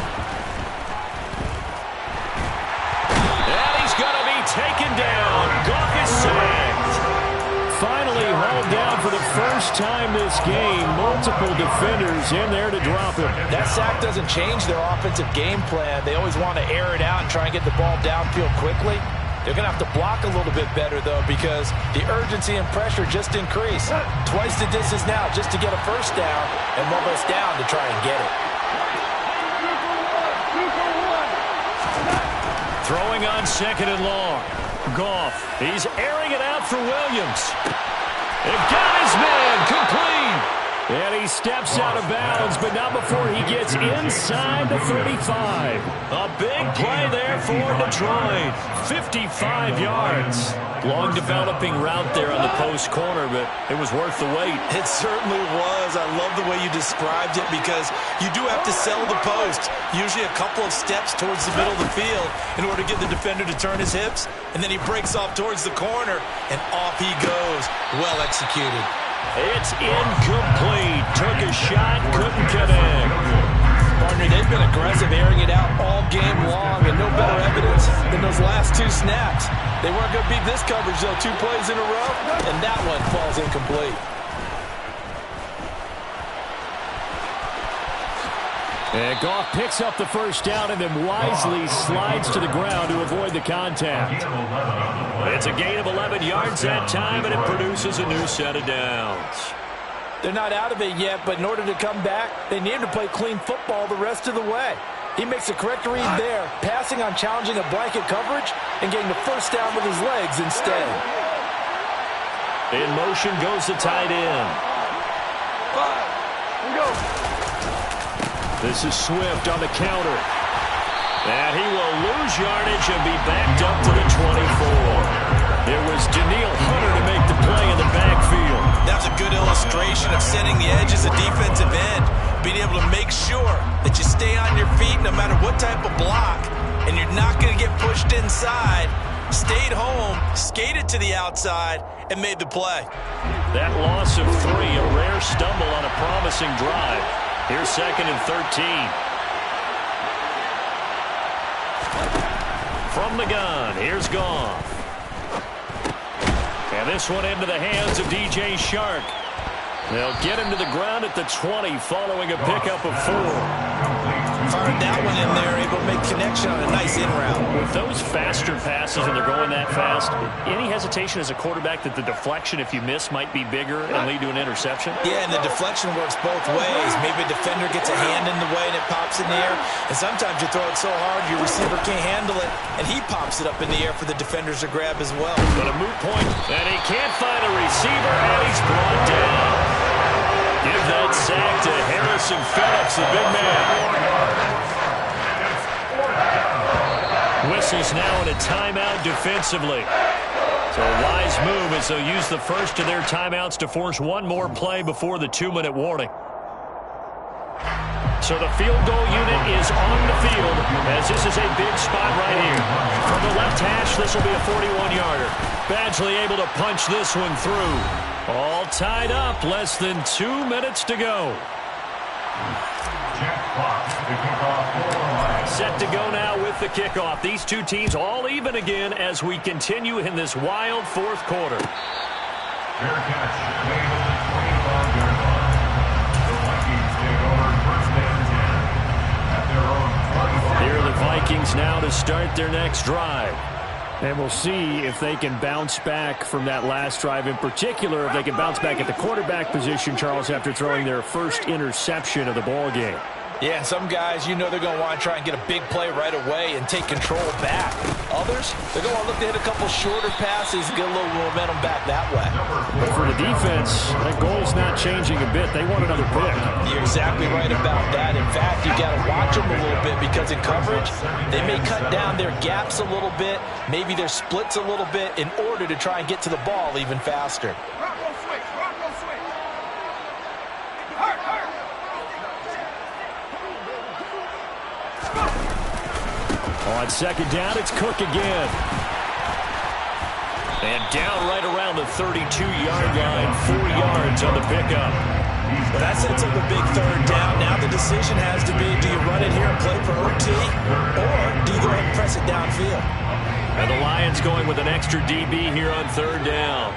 S3: And he's going to be taken down. Goff is sacked. Finally hauled down for the first time this game. Multiple defenders in there to drop him.
S4: That sack doesn't change their offensive game plan. They always want to air it out and try and get the ball downfield quickly. They're going to have to block a little bit better, though, because the urgency and pressure just increase. Twice the distance now just to get a first down, and one less down to try and get it.
S3: Throwing on second and long. Goff, he's airing it out for Williams. It got his man, complete. And he steps out of bounds, but not before he gets inside the 35. A big play there for Detroit. 55 yards. Long developing route there on the post corner, but it was worth the wait.
S4: It certainly was. I love the way you described it because you do have to sell the post. Usually a couple of steps towards the middle of the field in order to get the defender to turn his hips. And then he breaks off towards the corner, and off he goes. Well executed.
S3: It's incomplete. Took a shot, couldn't connect.
S4: Partner, they've been aggressive, airing it out all game long, and no better evidence than those last two snaps. They weren't going to beat this coverage, though, 2 plays in a row, and that one falls incomplete.
S6: And Goff picks up the first down and then wisely slides to the ground to avoid the contact.
S3: It's a gain of 11 yards that time, and it produces a new set of downs.
S4: They're not out of it yet, but in order to come back, they need to play clean football the rest of the way. He makes a correct read there, passing on challenging a blanket coverage and getting the first down with his legs instead.
S3: In motion goes the tight end. This is Swift on the counter. And he will lose yardage and be backed up to the 24. It was Danielle Hunter to make the play in the backfield.
S4: That's a good illustration of setting the edge as a defensive end. Being able to make sure that you stay on your feet no matter what type of block. And you're not going to get pushed inside. Stayed home, skated to the outside, and made the play.
S3: That loss of 3, a rare stumble on a promising drive. Here's second and 13. From the gun, here's Goff. And this one into the hands of DJ Shark. They'll get him to the ground at the 20 following a pickup of 4.
S4: Fired that one in there, able to make connection on a nice in route.
S3: With those faster passes and they're going that fast, any hesitation as a quarterback that the deflection, if you miss, might be bigger and lead to an interception?
S4: Yeah, and the deflection works both ways. Maybe a defender gets a hand in the way and it pops in the air. And sometimes you throw it so hard your receiver can't handle it, and he pops it up in the air for the defenders to grab as well.
S3: But a moot point, and he can't find a receiver, and he's brought down. Give that sack to Harrison Phillips, the big man. Whistles now in a timeout defensively. So a wise move as they'll use the first of their timeouts to force one more play before the 2-minute warning. So the field goal unit is on the field as this is a big spot right here. From the left hash, this will be a 41-yarder. Badgley able to punch this one through. All tied up, less than 2 minutes to go. Set to go now with the kickoff. These two teams all even again as we continue in this wild fourth quarter.
S5: Fair catch, made at the 25-yard line. The Vikings take over first and 10 at their own 25.
S3: Here are the Vikings now to start their next drive.
S6: And we'll see if they can bounce back from that last drive, in particular, if they can bounce back at the quarterback position, Charles, after throwing their first interception of the ball game.
S4: Yeah, and some guys, you know they're going to want to try and get a big play right away and take control back. Others, they're going to look to hit a couple shorter passes and get a little momentum back that way.
S6: But for the defense, that goal's not changing a bit. They want another pick.
S4: You're exactly right about that. In fact, you got to watch them a little bit because in coverage, they may cut down their gaps a little bit, maybe their splits a little bit in order to try and get to the ball even faster.
S6: On second down, it's Cook again. And down right around the 32-yard line, 4 yards on the pickup.
S4: Well, that sets up a big third down. Now the decision has to be, do you run it here and play for OT, or do you go ahead and press it downfield?
S6: And the Lions going with an extra DB here on third down.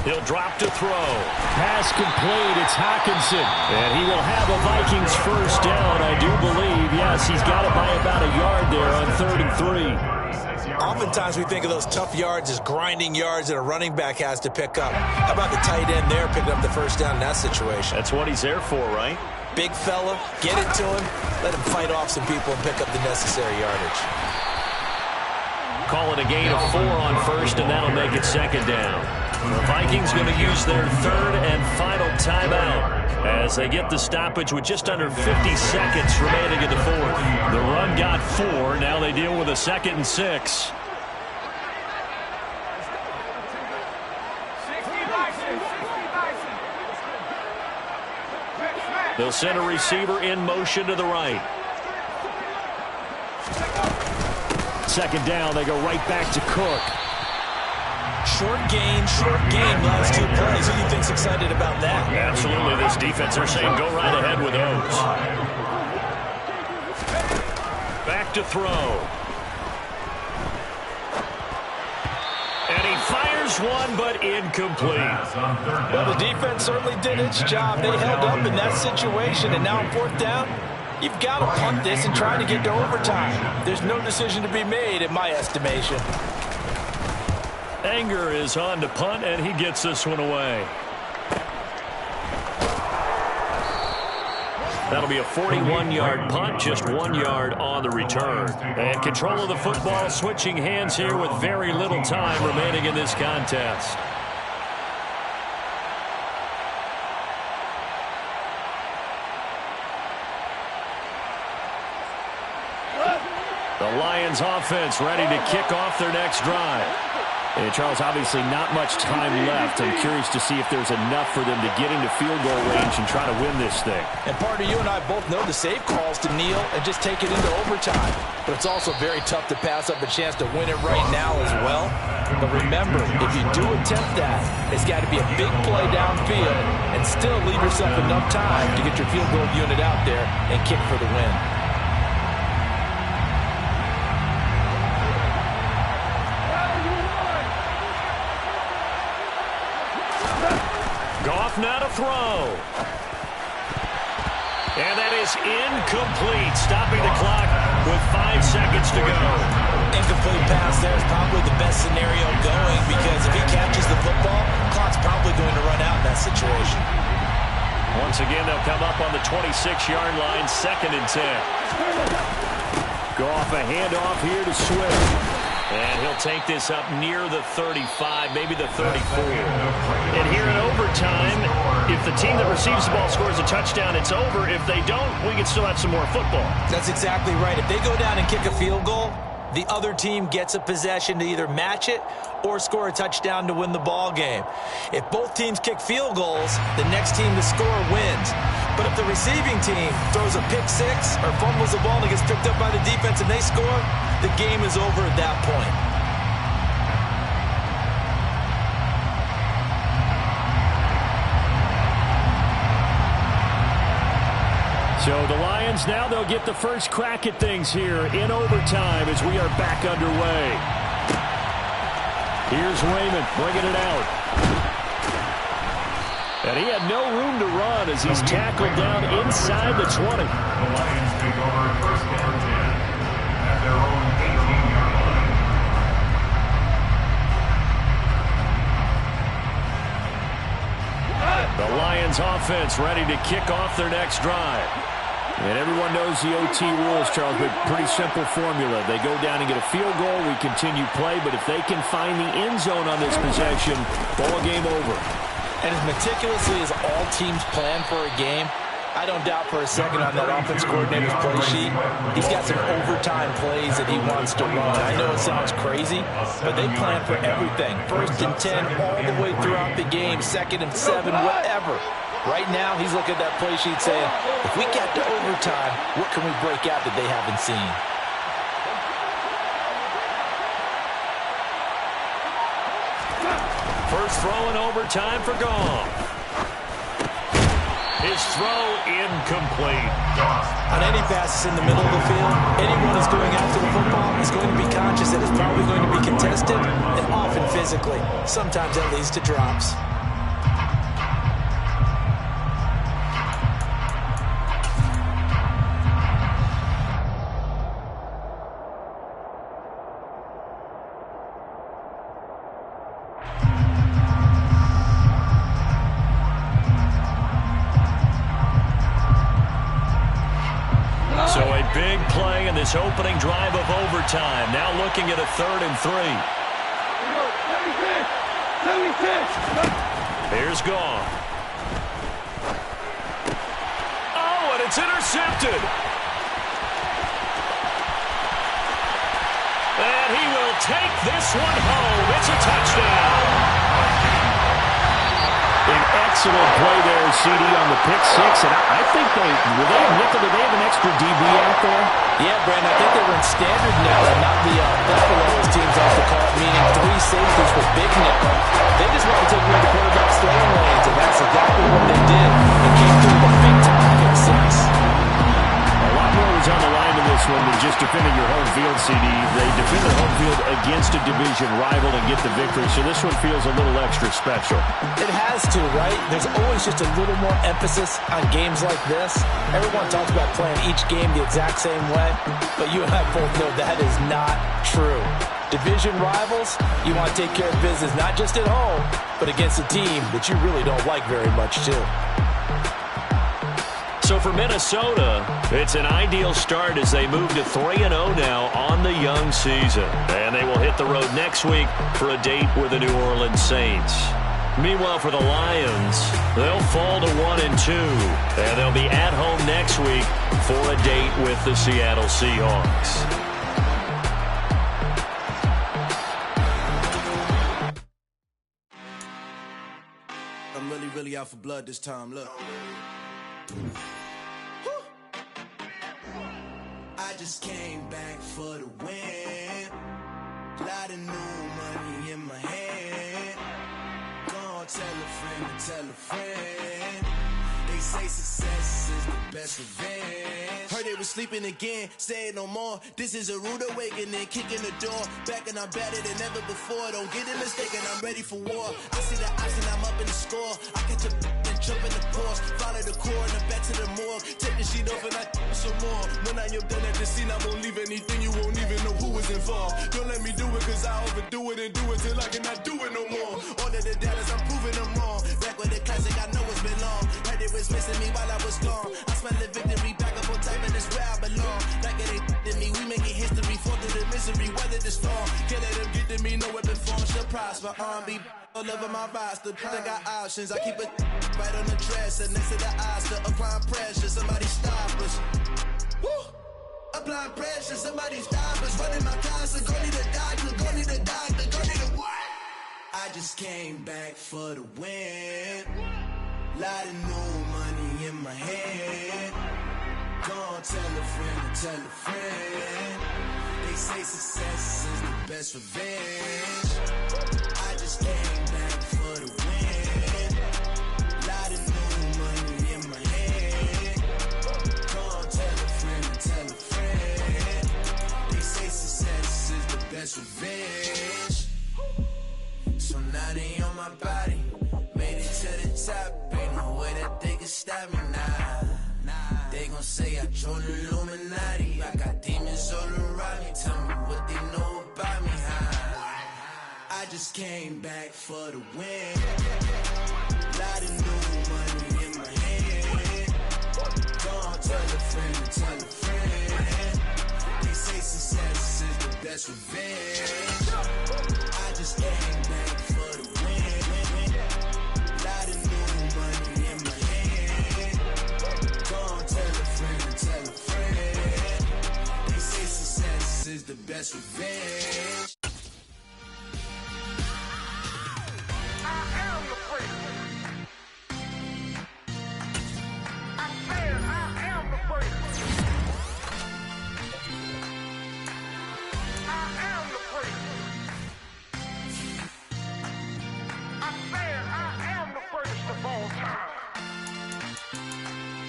S6: He'll drop to throw. Pass complete. It's Hockenson. And he will have a Vikings first down, I do believe. Yes, he's got it by about a yard there on 33.
S4: Oftentimes we think of those tough yards as grinding yards that a running back has to pick up. How about the tight end there picking up the first down in that situation?
S6: That's what he's there for, right?
S4: Big fella, get it to him, let him fight off some people and pick up the necessary yardage.
S6: Call it a gain of 4 on first, and that'll make it second down. The Vikings going to use their third and final timeout as they get the stoppage with just under 50 seconds remaining in the fourth. The run got 4. Now they deal with a 2nd and 6. They'll send a receiver in motion to the right. Second down, they go right back to Cook.
S4: Short gain, last 2 plays. Who do you think's excited about that?
S6: Absolutely, this defense, they're saying go right ahead with those. Back to throw. And he fires one, but incomplete.
S4: Well, the defense certainly did its job. They held up in that situation, and now on fourth down, you've got to punt this and try to get to overtime. There's no decision to be made, in my estimation.
S6: Anger is on to punt, and he gets this one away. That'll be a 41-yard punt, just 1 yard on the return. And control of the football, switching hands here with very little time remaining in this contest. The Lions offense ready to kick off their next drive. And Charles, obviously not much time left. I'm curious to see if there's enough for them to get into field goal range and try to win this thing.
S4: And partner, you and I both know the safe calls to kneel and just take it into overtime. But it's also very tough to pass up a chance to win it right now as well. But remember, if you do attempt that, it's got to be a big play downfield and still leave yourself enough time to get your field goal unit out there and kick for the win.
S6: Goff now to throw. And that is incomplete, stopping the clock with 5 seconds to go.
S4: Incomplete pass there is probably the best scenario going because if he catches the football, the clock's probably going to run out in that situation.
S6: Once again, they'll come up on the 26-yard line, 2nd and 10. Goff a handoff here to Swift. And he'll take this up near the 35, maybe the 34. And here in overtime, if the team that receives the ball scores a touchdown, it's over. If they don't, we can still have some more football.
S4: That's exactly right. If they go down and kick a field goal, the other team gets a possession to either match it or score a touchdown to win the ball game. If both teams kick field goals, the next team to score wins. But if the receiving team throws a pick six or fumbles the ball and it gets picked up by the defense and they score, the game is over at that point.
S6: So the Lions now, they'll get the first crack at things here in overtime as we are back underway. Here's Raymond bringing it out. And he had no room to run as he's tackled down inside the 20.
S5: The Lions take over first down 10 at their own 18-yard line.
S6: The Lions offense ready to kick off their next drive. And everyone knows the OT rules, Charles, but pretty simple formula. They go down and get a field goal, we continue play, but if they can find the end zone on this possession, ball game over.
S4: And as meticulously as all teams plan for a game, I don't doubt for a second on that offense coordinator's play sheet, he's got some overtime plays that he wants to run. I know it sounds crazy, but they plan for everything. 1st and 10 all the way throughout the game, 2nd and 7, whatever. Right now, he's looking at that play sheet saying, if we get to overtime, what can we break out that they haven't seen?
S3: First throw in overtime for Goff. His throw incomplete.
S4: On any passes in the middle of the field, anyone who's going after the football is going to be conscious that it's probably going to be contested, and often physically. Sometimes that leads to drops.
S3: So a big play in this opening drive of overtime. Now looking at a 3rd and 3. Here's Goff. Oh, and it's intercepted. And he will take this one home. It's a touchdown.
S6: An excellent play there, CD, on the pick six. And I think they have an extra DB out there?
S4: Yeah, Brandon, I think they were in standard now and not the Buffalo as teams also call it, meaning 3 safeties with big nickel. They just want to take away the quarterback's throwing lanes, and that's exactly what they did. It came through the big time pick six.
S6: A lot more was on the line in this one than just defending your home field, CD. They defended home field against a division rival and get the victory, so this one feels a little extra special.
S4: It has to, right? There's always just a little more emphasis on games like this. Everyone talks about playing each game the exact same way, but you and I both know that is not true. Division rivals, you want to take care of business not just at home, but against a team that you really don't like very much, too.
S3: So for Minnesota, it's an ideal start as they move to 3-0 now on the young season. And they will hit the road next week for a date with the New Orleans Saints. Meanwhile, for the Lions, they'll fall to 1-2. And they'll be at home next week for a date with the Seattle Seahawks.
S1: I'm really out for blood this time, look. I just came back for the win. Lot of new money in my hand. Gonna tell a friend to tell a friend. They say success is the best revenge. Heard they was sleeping again, say it no more. This is a rude awakening, kicking the door. Back and I'm better than ever before. Don't get it mistaken, I'm ready for war. I see the option, I'm up in the score. I catch a and jump in the course. Follow the core and then back to the morgue. Take the sheet off and I some more. When I am done at the scene, I won't leave anything. You won't even know who was involved. Don't let me do it, cause I overdo it and do it till I cannot do it no more. All of the doubters, I'm proving them wrong. Back with the classic, I know it's been long. Heard it was missing me while I was gone. I smell the victory back up on time, and it's where I belong. Like it ain't to me, we making history. Fall through the misery, weather the storm. Can't let them get to me, no weapon form shall prosper. R&B all over my roster, I got options. I keep it right on the dresser, next to the Oscar. Applying pressure, somebody stop us. Woo! Applying pressure, somebody stop us. Running my concert, go need a doctor, go need a doctor, go need a what? I just came back for the win. Lot of new money in my hand. Gonna tell a friend to tell a friend. They say success is the best revenge. I just came back for the win. Lot of new money in my hand. Gonna tell a friend to tell a friend. They say success is the best revenge. So now they on my body. Made it to the top, baby. can stop me now. They gon' say I joined the Illuminati. I got demons all around me. Tell me what they know about me, I just came back for the win. Lot of new money in my hand. Gonna tell a friend to tell a friend. They say success is the best revenge. I just came back for the win. Lot of new money in my hand. Gonna tell a friend to tell a friend. They say success is the best revenge.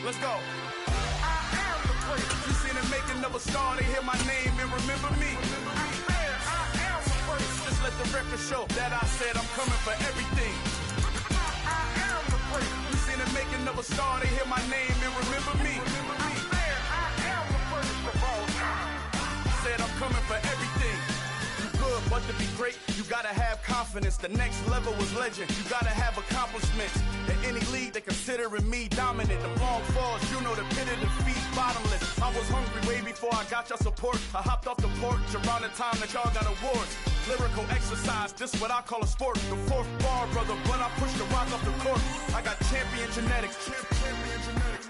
S7: Let's go. I am the place. You seen the making of a star, they hear my name and remember me. I am the place. Just let the record show that I said I'm coming for everything. I am the place. You seen the making of a star, they hear my name and remember me. I am the first of all time. Said I'm coming for everything. Good, but to be great, you gotta have confidence. The next level was legend. You gotta have accomplishments. In any league, they considering me dominant. The long falls, you know the pit of defeat, bottomless. I was hungry way before I got your support. I hopped off the porch around the time that y'all got awards. Lyrical exercise, this what I call a sport. The fourth bar, brother, when I push the rock off the court. I got champion genetics. Champion genetics.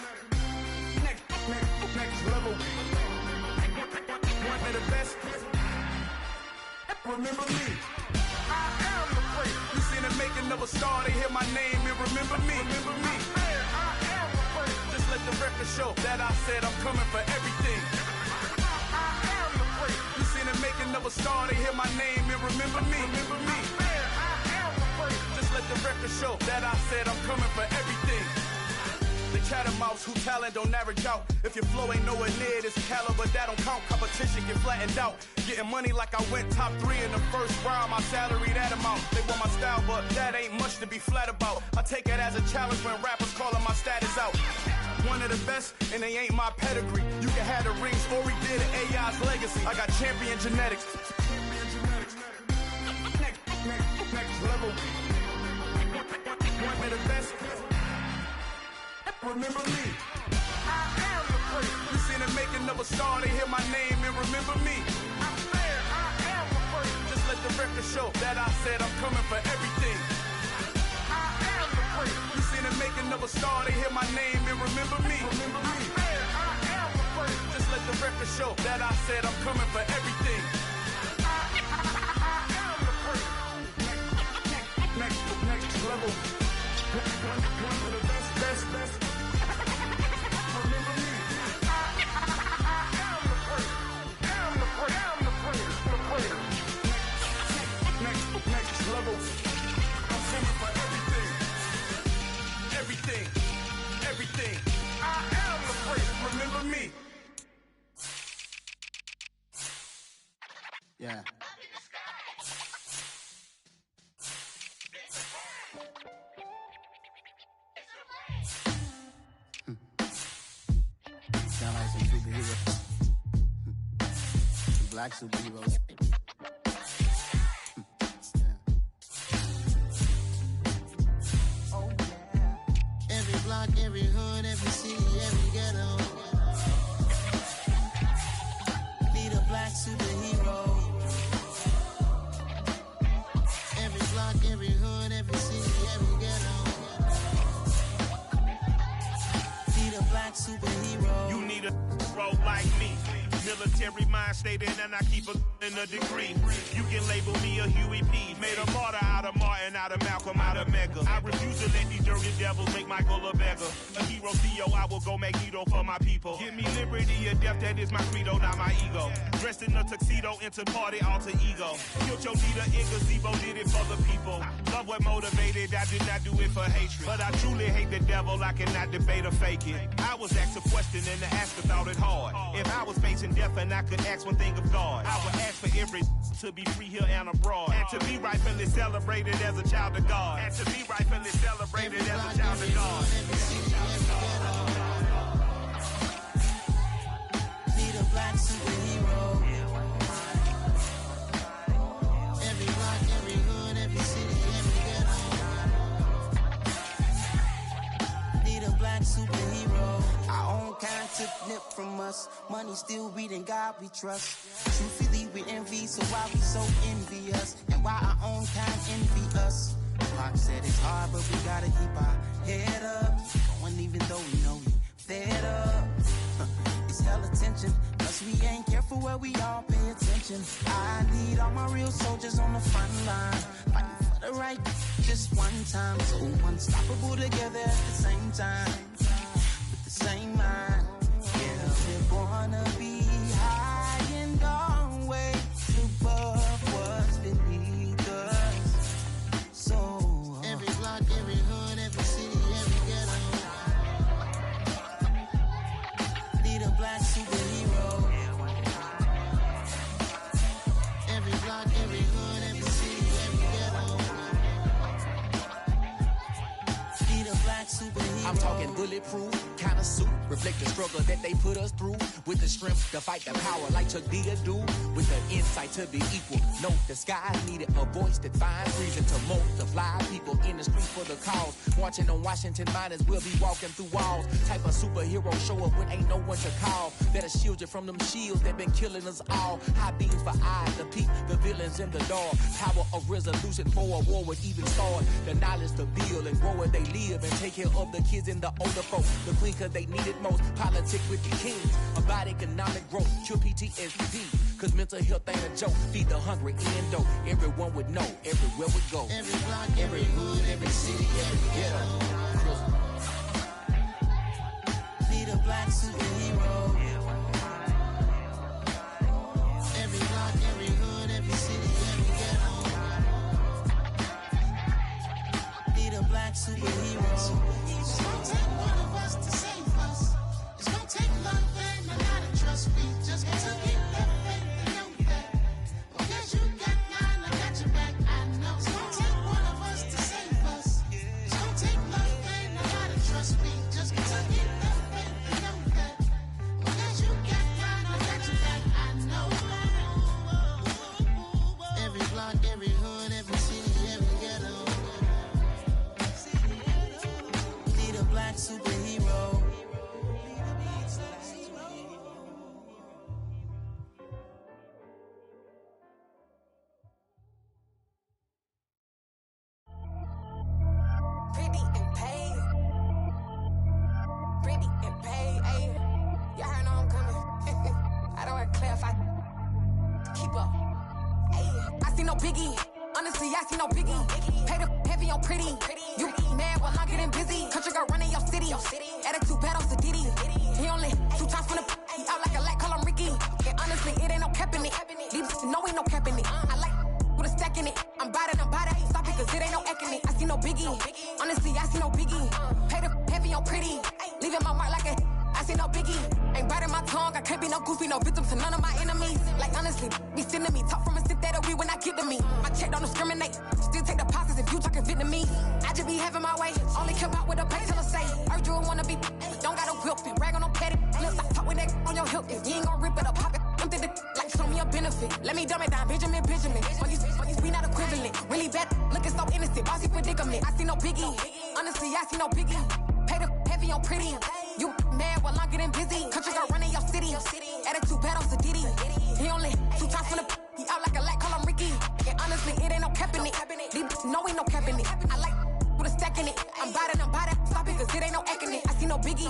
S7: Next level. One of the best. Remember me. I am the place. You seen the making of a star, they hear my name and remember me. Remember me. I am the place. Just let the record show that I said I'm coming for everything. I am the place. You seen the making of a star, they hear my name and remember me. Remember me. I am the place. Just let the record show that I said I'm coming for everything. The chattermouths who talent don't average out. If your flow ain't nowhere near this caliber, that don't count. Competition get flattened out. Getting money like I went top 3 in the first round. My salary that amount. They want my style, but that ain't much to be flat about. I take it as a challenge when rappers calling my status out. One of the best, and they ain't my pedigree. You can have the rings, or we did it, AI's legacy. I got champion genetics. Next level. One of the best. Remember me. I am the place. You seen the making of a star, they hear my name and remember me. I am the place. Just let the record show that I said I'm coming for everything. I am the place. You seen the making of a star, they hear my name and remember me. Remember me. I am the place. Just let the record show that I said I'm coming for everything. I am the place. Next level. One of the best. Next level. I'm coming for everything. Everything. I am the place. Remember me.
S8: Yeah. Sound like some superheroes. Some black superheroes. Every hood, every city, every ghetto. Need a black superhero. Every block, every hood, every city, every ghetto. Need a black superhero.
S9: You need a role like me. Military mind stated, and I keep a in a degree. You can label me a Huey P. Made a martyr out of Martin, out of Malcolm, out of Mega. I refuse to let these dirty devils make Michael a beggar. A hero CEO, I will go Magneto for my people. Give me liberty or death, that is my credo, not my ego. Dressed in a tuxedo, into party, alter ego. Killed your leader, in gazebo, did it for the people. Love love what motivated, I did not do it for hatred. But I truly hate the devil, I cannot debate or fake it. I was asked a question and the asker thought it hard. If I was facing death and I could ask one thing of God, I would ask for every to be free here and abroad. And to be rightfully celebrated as a child of God. And to be rightfully celebrated as a child of God.
S8: Need a black superhero. Every block, every hood, every city, every ghetto. Need a black superhero. Our own kind took nip from us. Money still reading God we trust. Truthfully we envy, so why we so envious? And why our own kind envy us? Pac said it's hard, but we gotta keep our head up. Going even though we know we fed up. It's hell attention, plus we ain't careful where we all pay attention. I need all my real soldiers on the front line, fighting for the right just one time. So unstoppable together at the same time, with the same mind. Yeah, we're born to be high and always above what's beneath us. So every block, every hood, every city, every ghetto. Need a black superhero. Every block, every hood, every city, every ghetto. Need a black superhero.
S10: I'm talking bulletproof kind of suit, reflect the struggle that they put us through, with the strength to fight the power like Chuck D do, with the insight to be equal. No, the sky needed a voice that finds reason to multiply people in the street for the cause. Marching on Washington miners, we'll be walking through walls. Type of superhero show up when ain't no one to call. That'll shield you from them shields that been killing us all. High beams for eyes to peep the villains in the dark. Power of resolution for a war would even start. The knowledge to build and grow where they live and take care of the kids and the older folks. The queen cause they need it most. Politic with the kings. About economic growth. Cure PTSD. Cause mental health ain't a joke. Feed the hungry and dope. Everyone would know. Everywhere we go.
S8: Every block, every hood, every city, every ghetto. Need a black superhero. Every block, every hood, every city, every ghetto. Need a black superhero. It's gonna take one of us to save us. It's gonna take love and a lot of trust. We just got to get that faith and know that. Because you got mine, I got your back, I know. It's gonna take one of us to save us. It's gonna take love and a lot of trust. We just got to get that faith and know that. Because you got mine, I got your back, I know. Every block, every hood, every city, every ghetto. Need a black superhero.
S11: Pretty and paid. Pretty and paid, ayy. Y'all heard I'm coming. I don't want to clarify. Keep up. Ayy. I see no biggie. Honestly, I see no biggie. Pay the heavy on pretty. You mad while I'm getting busy. Country girl running your city. Attitude bad on Sadiddy. He only 2 times from the he out like a light, call him Ricky. And honestly, it ain't no cap in it. These know ain't no cap in it. I like with a stack in it. I'm bad. Stop it, cause it ain't no eck in it. I see no biggie. Honestly, I see no biggie. Pay the heavy on pretty. Leaving my mark like a I see no biggie. Ain't biting my tongue. I can't be no goofy, no victim to none of my enemies. Like honestly, be sending me. Talk from a sit that we when I get to me. My check don't discriminate. Still take deposits if you talking Vietnamese. I just be having my way. Only come out with a pay till I say. Urge you wanna be, but don't gotta whip it. Rag on no petty. Look, I talk with that on your hip. If you ain't gon' rip it up, pop it. I'm the like show me a benefit. Let me dumb it down, Benjamin. All these we not equivalent. Really bad, looking so innocent. Bossy predicament. I see no biggie. Honestly, I see no biggie. Pay the heavy on pretty. You mad while I'm getting busy. Country girl running your city. Attitude bad on Sadiddy. He only 2 times from the he out like a light, call him Ricky. And honestly, it ain't no cap in it. These know ain't no cap in it. I like with a stack in it. I'm bad. Stop it, cause it ain't no eck in it. I see no biggie.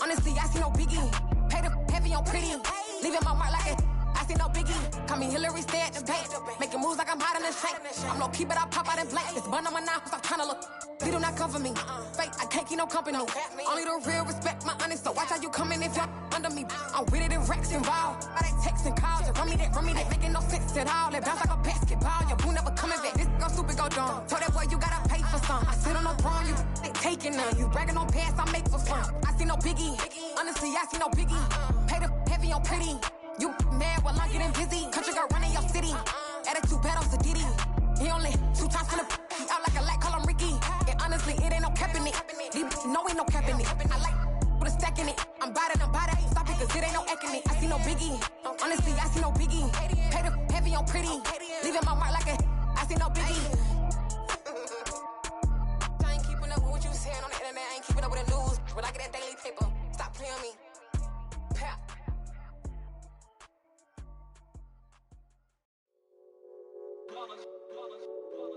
S11: Honestly, I see no biggie. Pay the heavy on pretty. Leaving my mark like a I I see no biggie. Call me Hillary, stay at the bank. Making moves like I'm hot in the shank. I'm low key, but I pop out in blank. This bun on my knife, I'm trying to look. They do not come for me. Fake, I can't keep no company. Only the real respect my honest. So watch how you coming if y'all under me. I'm with it in Rex involved. By they text and calls. Run me that making no sense at all. They bounce like a basketball. Your boo never coming back. This go stupid, go dumb. Told that boy you gotta pay for some. I sit on no throne, you taking none. You bragging on past, I make for fun. I see no biggie. Honestly, I see no biggie. Pay the heavy on pretty. You mad while I'm getting busy. Country girl running your city. Attitude bad on Sadiddy. He only 2 times from the he out like a light, call him Ricky. And honestly, it ain't no cap in it. These no ain't no cap in it. I like with a stack in it. I'm bout it. Stop it, cause it ain't no acting it. I see no biggie. Honestly, I see no biggie. Pay the heavy on pretty. Leaving my mark like a I see no biggie. I ain't keeping up with what you saying on the internet. I ain't keeping up with the news. But I get that daily paper. Stop playing me. Pap.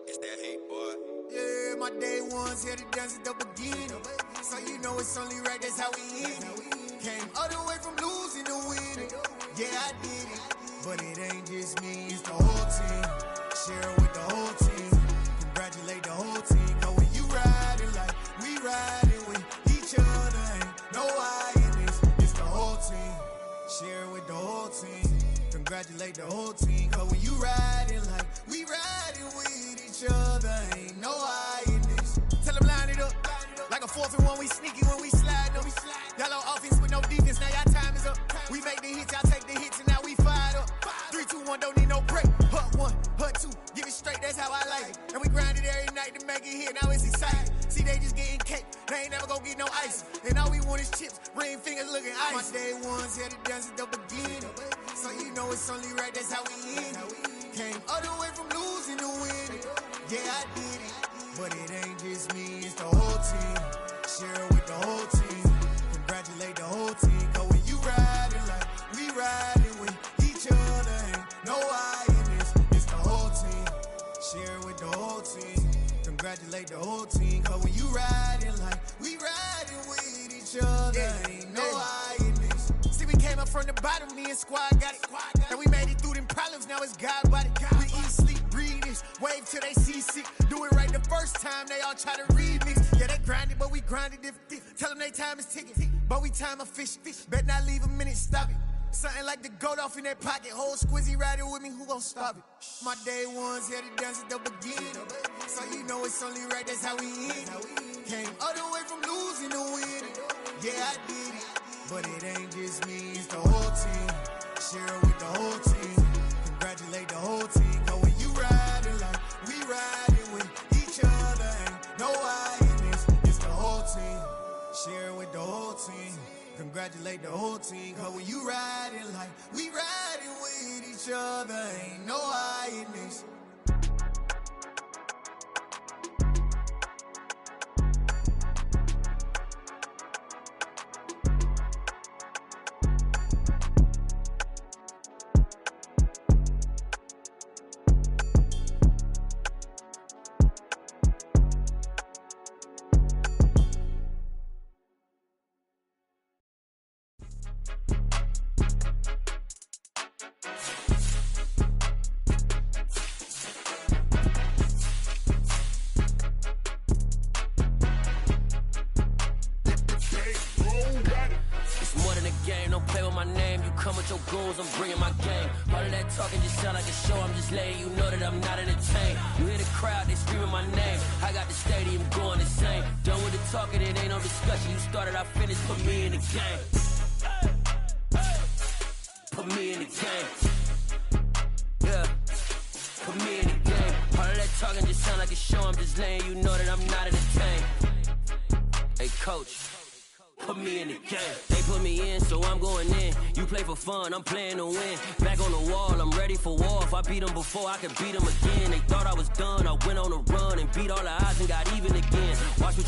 S12: It's that hate, boy.
S13: Yeah, my day ones here to dance at the beginning. So you know it's only right, that's how we end it. Came all the way from losing to winning. Yeah, I did it. But it ain't just me, it's the whole team. Share it with the whole team. Congratulate the whole team. Cause when you riding like we riding with each other, ain't no I in this. It's the whole team. Share it with the whole team. Congratulate the whole team. Cause when you riding like we riding with each other, ain't no I in this. Tell them line it up. Like a 4th and 1, we sneaky when we slide them. Y'all on offense with no defense, now y'all time is up. We make the hits, y'all take the hits, and now we fired up. 3, 2, 1, don't need no break. Hut 1, hut 2, give it straight, that's how I like it. And we grind it every night to make it hit, now it's exciting. See, they just getting cake, they ain't never gonna get no ice. And all we want is chips, ring fingers looking ice. My day ones here to dance at the beginning. So you know it's only right, that's how we end it. Came all the way from losing to winning. Yeah, I did it. But it ain't just me, it's the whole team. Share it with the whole team. Congratulate the whole team. Cause when you riding like we riding with each other, ain't no I in this. It's the whole team. Share it with the whole team. Congratulate the whole team. Cause when you riding like we riding with each other, ain't no I in this. See, we came up from the bottom, me and squad got it. And we made it through them problems, now it's God body. We eat, sleep, breathe this. Wave till they see sick. Do it right the first time, they all try to remix. Yeah, they grinded, but we grinded different. Tell them they time is ticking, but we time a fish. Bet not leave a minute, stop it. Something like the goat off in that pocket. Whole squizzy riding with me, who gon' stop it? My day ones here to dance at the beginning. So you know it's only right, that's how we end it. Came all the way from losing to winning. Yeah, I did it. But it ain't just me, it's the whole team. Share it with the whole team. Congratulate the whole team. Cause when you riding like we riding with each other, ain't no I in this. It's the whole team. Share it with the whole team. Congratulate the whole team. Cause when you riding like we riding with each other, ain't no I in this.
S14: goons, I'm bringing my game. All of that talking just sound like a show, I'm just letting you know that I'm not entertained. You hear the crowd, they screaming my name. I got the stadium going insane. Done with the talking, it ain't no discussion. You started, I finished, put me in the game. Put me in the game. Yeah, put me in the game. All of that talking just sound like a show, I'm just letting you know that I'm not entertained. Hey coach, put me in the game. They put me in, so I'm going in. You play for fun, I'm playing to win. Back on the wall, I'm ready for war. If I beat them before, I can beat them again. They thought I was done, I went on a run and beat all the odds and got even again. Watch what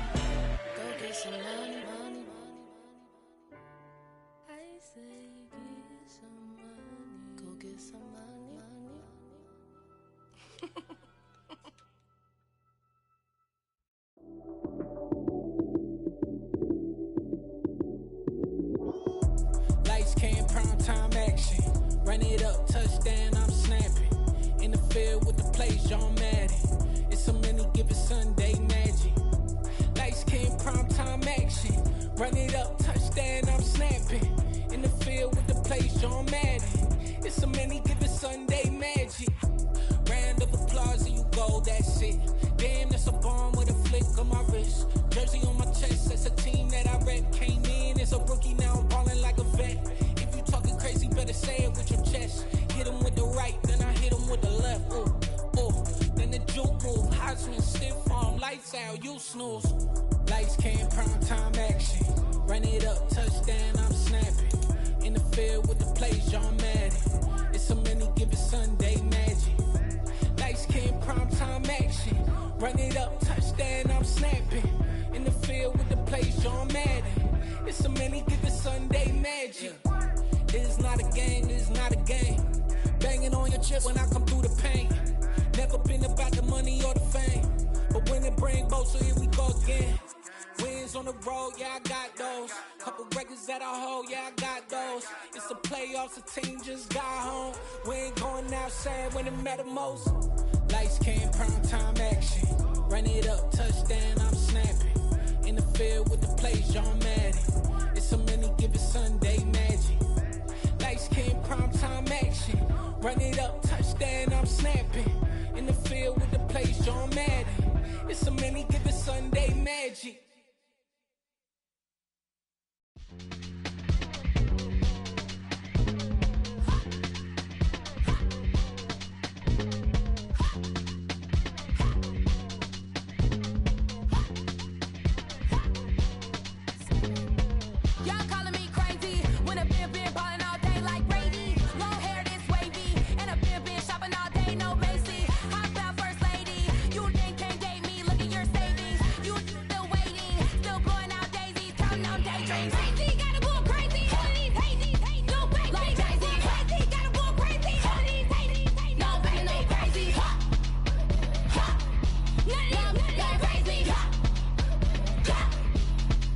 S15: Run it up, touchdown, I'm snapping. In the field with the plays, John Madden. It's a many given Sunday magic. Lights came primetime action. Run it up, touchdown, I'm snapping. In the field with the plays, John Madden. It's a many given Sunday magic. Round of applause and you go, that's it. Damn, that's a bomb with a flick on my wrist. Jersey on my chest, that's a team that I rep. Came in as a rookie, now I'm ballin' like a vet. If you talking crazy, better say it with your chest. Hit him with the right, then I hit him with the left. Ooh, ooh, then the juke move. Heisman, stiff arm, lights out, you snooze. Lights came, primetime action. Run it up, touchdown, I'm snapping. In the field with the plays, John Madden. It's a many given Sunday magic. Lights came, primetime action. Run it up, touchdown, I'm snapping. In the field with the plays, John Madden. It's a many given Sunday magic. This is not a game, this is not a game. Banging on your chip when I come through the paint. Never been about the money or the fame. But when it bring both, so here we go again. Wins on the road, yeah, I got those. Couple records that I hold, yeah, I got those. It's the playoffs, the team just got home. We ain't going outside when it matter most. Lights came, primetime action. Run it up, touchdown, I'm snapping. In the field with the plays, John Madden. It's a many given Sunday magic. Lights came, primetime action. Run it up, touchdown, I'm snapping. In the field with the plays, John Madden. It's a many given Sunday magic.
S11: Y'all calling me crazy when a been ballin' all day like Brady. Long hair this wavy, and a been shopping all day, no Macy. Hot about first lady, you think can't date me? Look at your savings, you still waiting, still blowing out daisies, counting on daydreams. Crazy, gotta go crazy. All of these hating, no baby. Like Jay-Z, crazy, gotta go crazy. All of these hating, no baby, no crazy.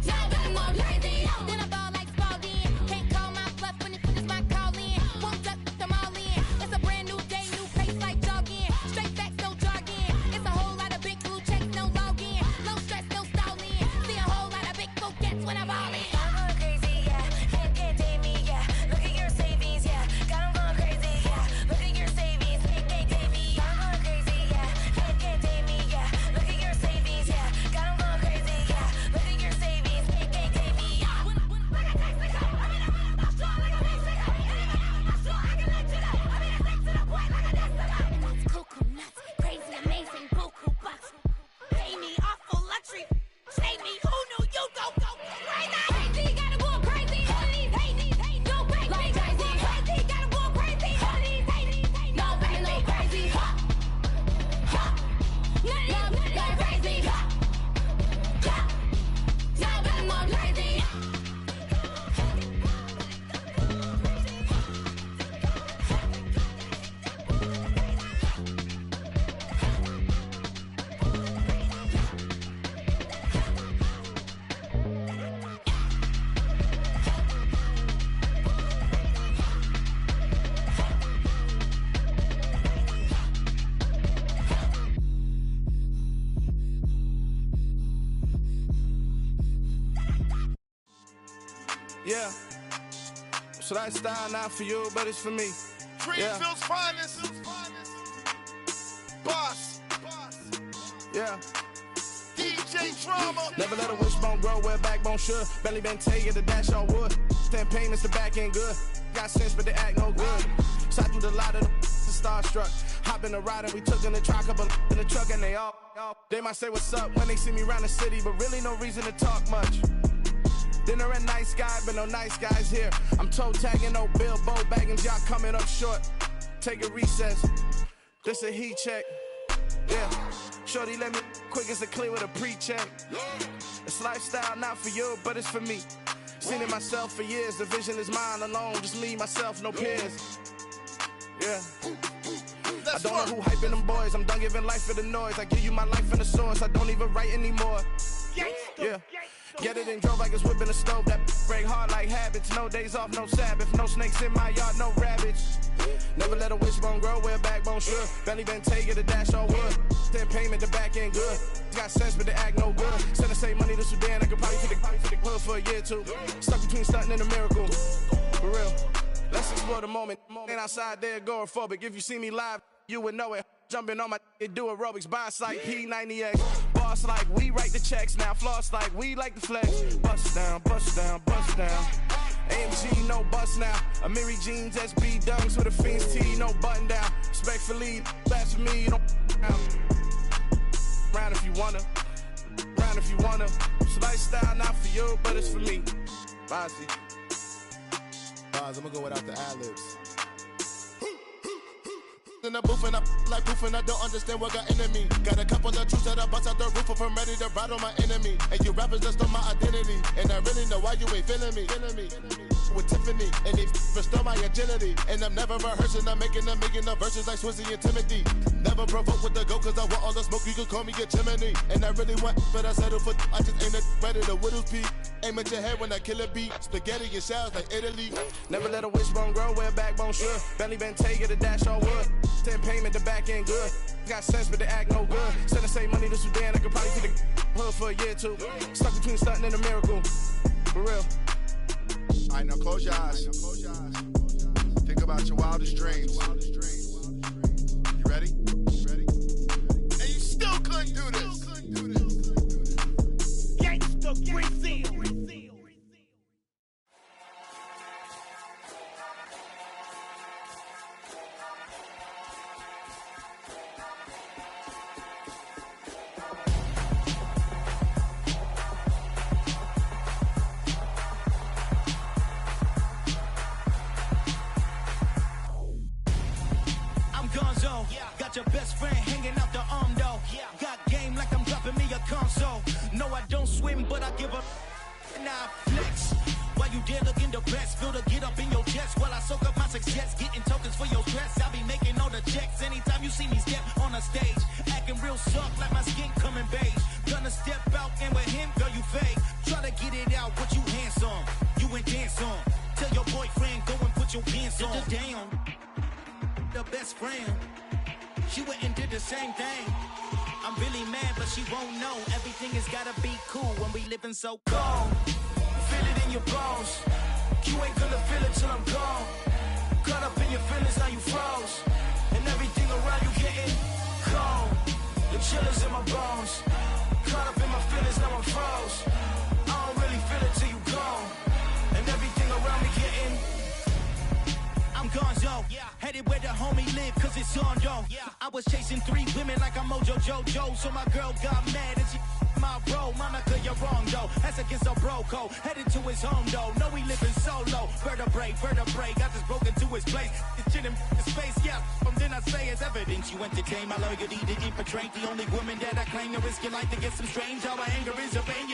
S11: Nothing, no crazy. Then I ball like Spalding. Can't call my bluff when it's my call in. Won't duck them all in. It's a brand new day, new pace like jogging. Straight facts, no jargon. It's a whole lot of big blue checks, no login. No stress, no stalling. See a whole lot of big gets when I ball in. I'm going crazy, yeah. Can't date me, yeah. Look at your savings, yeah. Got 'em going crazy, yeah. Look at your savings, can't date me. I'm going crazy, yeah. Can't date me, yeah. Look at your savings, yeah. Got 'em going crazy, yeah. Look at your savings, can't date me. Cuckoo nuts, crazy, amazing, buku bucks. Pay me awful luxury. Save me, who knew you go crazy? Crazy, gotta go crazy. All of these hate, no baby. Like Jay-Z, crazy, gotta go crazy. All of these hate, no baby, no crazy. Nothing, no crazy. No baby, no crazy.
S7: Yeah. So that style not for you, but it's for me.
S9: Greenfield's finest. Boss.
S7: Yeah.
S9: DJ Drama.
S7: Never let a wishbone grow where a backbone should. Belly been taking the dash on wood. Then payments the back end good. Got sense, but they act no good. So I threw the lot of the starstruck. Hop in the ride and we took in the truck, couple in the truck, and they might say what's up when they see me around the city, but really no reason to talk much. Dinner at nice guy, but no nice guys here. I'm toe tagging, no Bilbo Baggins, y'all coming up short. Take a recess. This a heat check. Yeah. Shorty let me quick as a clear with a pre-check. It's lifestyle not for you, but it's for me. Seen it myself for years. The vision is mine alone. Just me, myself, no peers. Yeah. I don't know who hyping them boys. I'm done giving life for the noise. I give you my life in the source. I don't even write anymore. Yeah. Get it and drove like it's whipping a stove. That break hard like habits. No days off, no Sabbath. No snakes in my yard, no rabbits. Never let a wishbone grow where a backbone should. Belly been taking the dash all wood. Then payment, the back end good. Got sense, but they act no good. Send the same money to Sudan. I could probably take the hood for a year or two. Stuck between stunting and a miracle. For real. Let's explore the moment. Ain't outside there agoraphobic. If you see me live, you would know it. Jumping on my do aerobics, boss like P90X. Boss like we write the checks now. Floss like we like the flex. Bust down, bust down, bust down. AMG, no bust now. Amiri jeans, SB dunks with a Fiends T, no button down. Respectfully, blasphemy, you don't round if you wanna. Round if you wanna. It's lifestyle, not for you, but it's for me. Bossy.
S16: I'm gonna go without the ad-libs. In the booth and I like proof and I don't understand what got into me. Got a couple of truths that I bust out the roof if I'm ready to ride on my enemy. And you rappers just on my identity. And I really know why you ain't feeling me. With Tiffany, and they restore my agility. And I'm never rehearsing, I'm making a million of verses like Swizzy and Timothy. Never provoke with the go, cause I want all the smoke, you can call me a chimney. And I really want, but I settle for, I just ain't ready to Whittles peak. Aim at your head when I kill a beat. Spaghetti and shells like Italy.
S7: Never let a wishbone grow where a backbone should. Belly been taking the dash all wood. Then payment, the back end good. Got sense, but they act no good. Send the same money to Sudan, I could probably take the hood for a year or two. Stuck between stunting and a miracle. For real.
S16: All right, now close your eyes. Think about your wildest dreams. You ready? And you still couldn't do this.
S17: Gangsta Brazil.
S18: Got your best friend hanging out the arm though. Got game like I'm dropping me a console. No, I don't swim, but I give up. Now I flex. While you there looking the best, feel the get up in your chest while I soak up my success. Getting tokens for your stress. I be making all the checks anytime you see me step on a stage. Acting real soft like my skin coming beige. Gonna step out and with him, girl, you fake. Try to get it out, what you handsome. You ain't dance on. Tell your boyfriend, go and put your pants on. Down. The best friend. She went and did the same thing. I'm really mad, but she won't know. Everything has gotta be cool when we living so cold. Feel it in your bones. You ain't gonna feel it till I'm gone. Caught up in your feelings, now you froze. And everything around you getting cold. The chillers in my bones. Caught up in my feelings, now I'm froze. I don't really feel it till you gone. And everything around me getting I'm gonzo, headed where the homie live, cause it's on though. I was chasing 3 women like I'm Mojo Jojo, so my girl got mad and she my bro. Monica, you're wrong though, that's against a bro code. Headed to his home though, no we living solo. Vertebrae, got this broken to his place. It's shit in space, yeah, from then I say it's evidence. You entertain my loyalty, did you portray the only woman that I claim to risk your life to get some strange. How my anger is a vein.